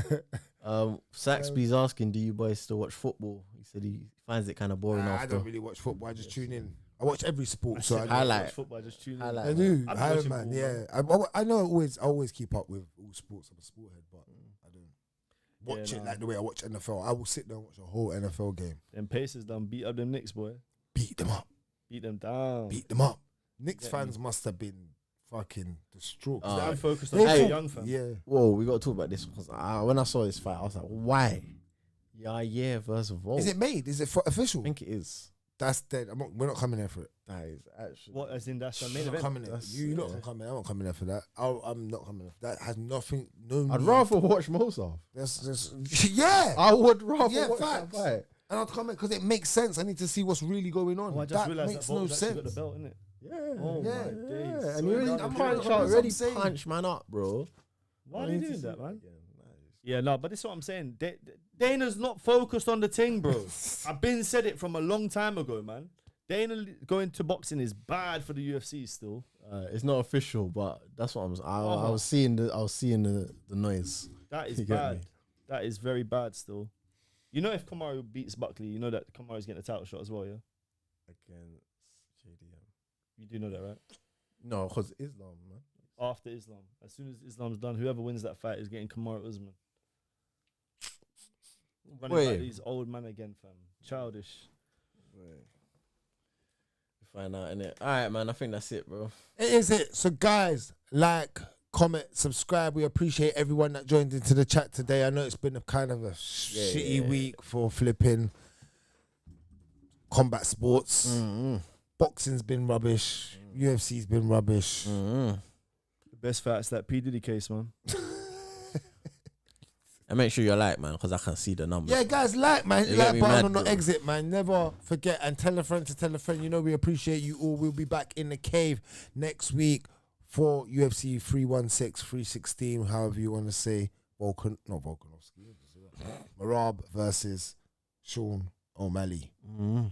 Saxby's asking, do you boys still watch football? He said he finds it kind of boring I after. don't really watch football. I just tune in. I watch every sport, so I, I like- watch football. Just tune in. I like- I do. I've been I watching man, ball, yeah. man. I know. I always keep up with all sports. I'm a sport head, but I don't watch Yeah, it nah. like the way I watch NFL. I will sit there and watch a whole NFL game. Them Pacers done beat up them Knicks, boy. Beat them up. Beat them down. Beat them up. Knicks Yeah, fans must have been fucking distraught. 'Cause I'm they- focused on they the thought- young fam. Yeah. Whoa, we got to talk about this because when I saw this fight, I was like, why? Yeah versus Volt. Is it made? Is it official? I think it is. That's dead. We're not coming there for it. That is actually. What, as in that's the I'm main not event? coming there. That's- You not yeah. coming. I'm not coming there for that. I'm not coming there. That has nothing. No. I'd rather watch Mozart. That's yeah. I would rather Yeah, watch facts. that fight. And I'll comment because it makes sense. I need to see what's really going on. Oh, I just that realized makes that no Volt's actually got the sense. belt, innit? Yeah. Oh Yeah. my days. And So you already done I'm with trying it. to- punch out, that's what already I'm saying. punch man up, bro. Why I are they need to doing see that, it man? again. Yeah, no, but this is what I'm saying. Dana's not focused on the thing, bro. I've been said it from a long time ago, man. Dana going to boxing is bad for the UFC still. It's not official, but that's what I Uh-huh. was seeing the noise. That is You get bad. me? That is very bad still. You know, if Kamaru beats Buckley, you know that Kamaru's getting a title shot as well, yeah? Against JDM. You do know that, right? No, because Islam, man. After Islam. As soon as Islam's done, whoever wins that fight is getting Kamaru Usman. Running Wait. like these old man again, fam. Childish. Find out in it. All right, man. I think that's it, bro. It is it. So guys, like, comment, subscribe. We appreciate everyone that joined into the chat today. I know it's been a kind of a shitty week for flipping combat sports. Mm-hmm. Boxing's been rubbish. UFC's been rubbish. Mm-hmm. The best fight's that P. Diddy case, man. And make sure you're like, man, because I can see the numbers. Yeah, guys, like, man. You get Like me button mad, on the bro. exit, man. Never forget and tell a friend to tell a friend. You know we appreciate you all. We'll be back in the cave next week for UFC 316, 316, however you want to say. Volkanovski. Merab versus Sean O'Malley. Mm-hmm.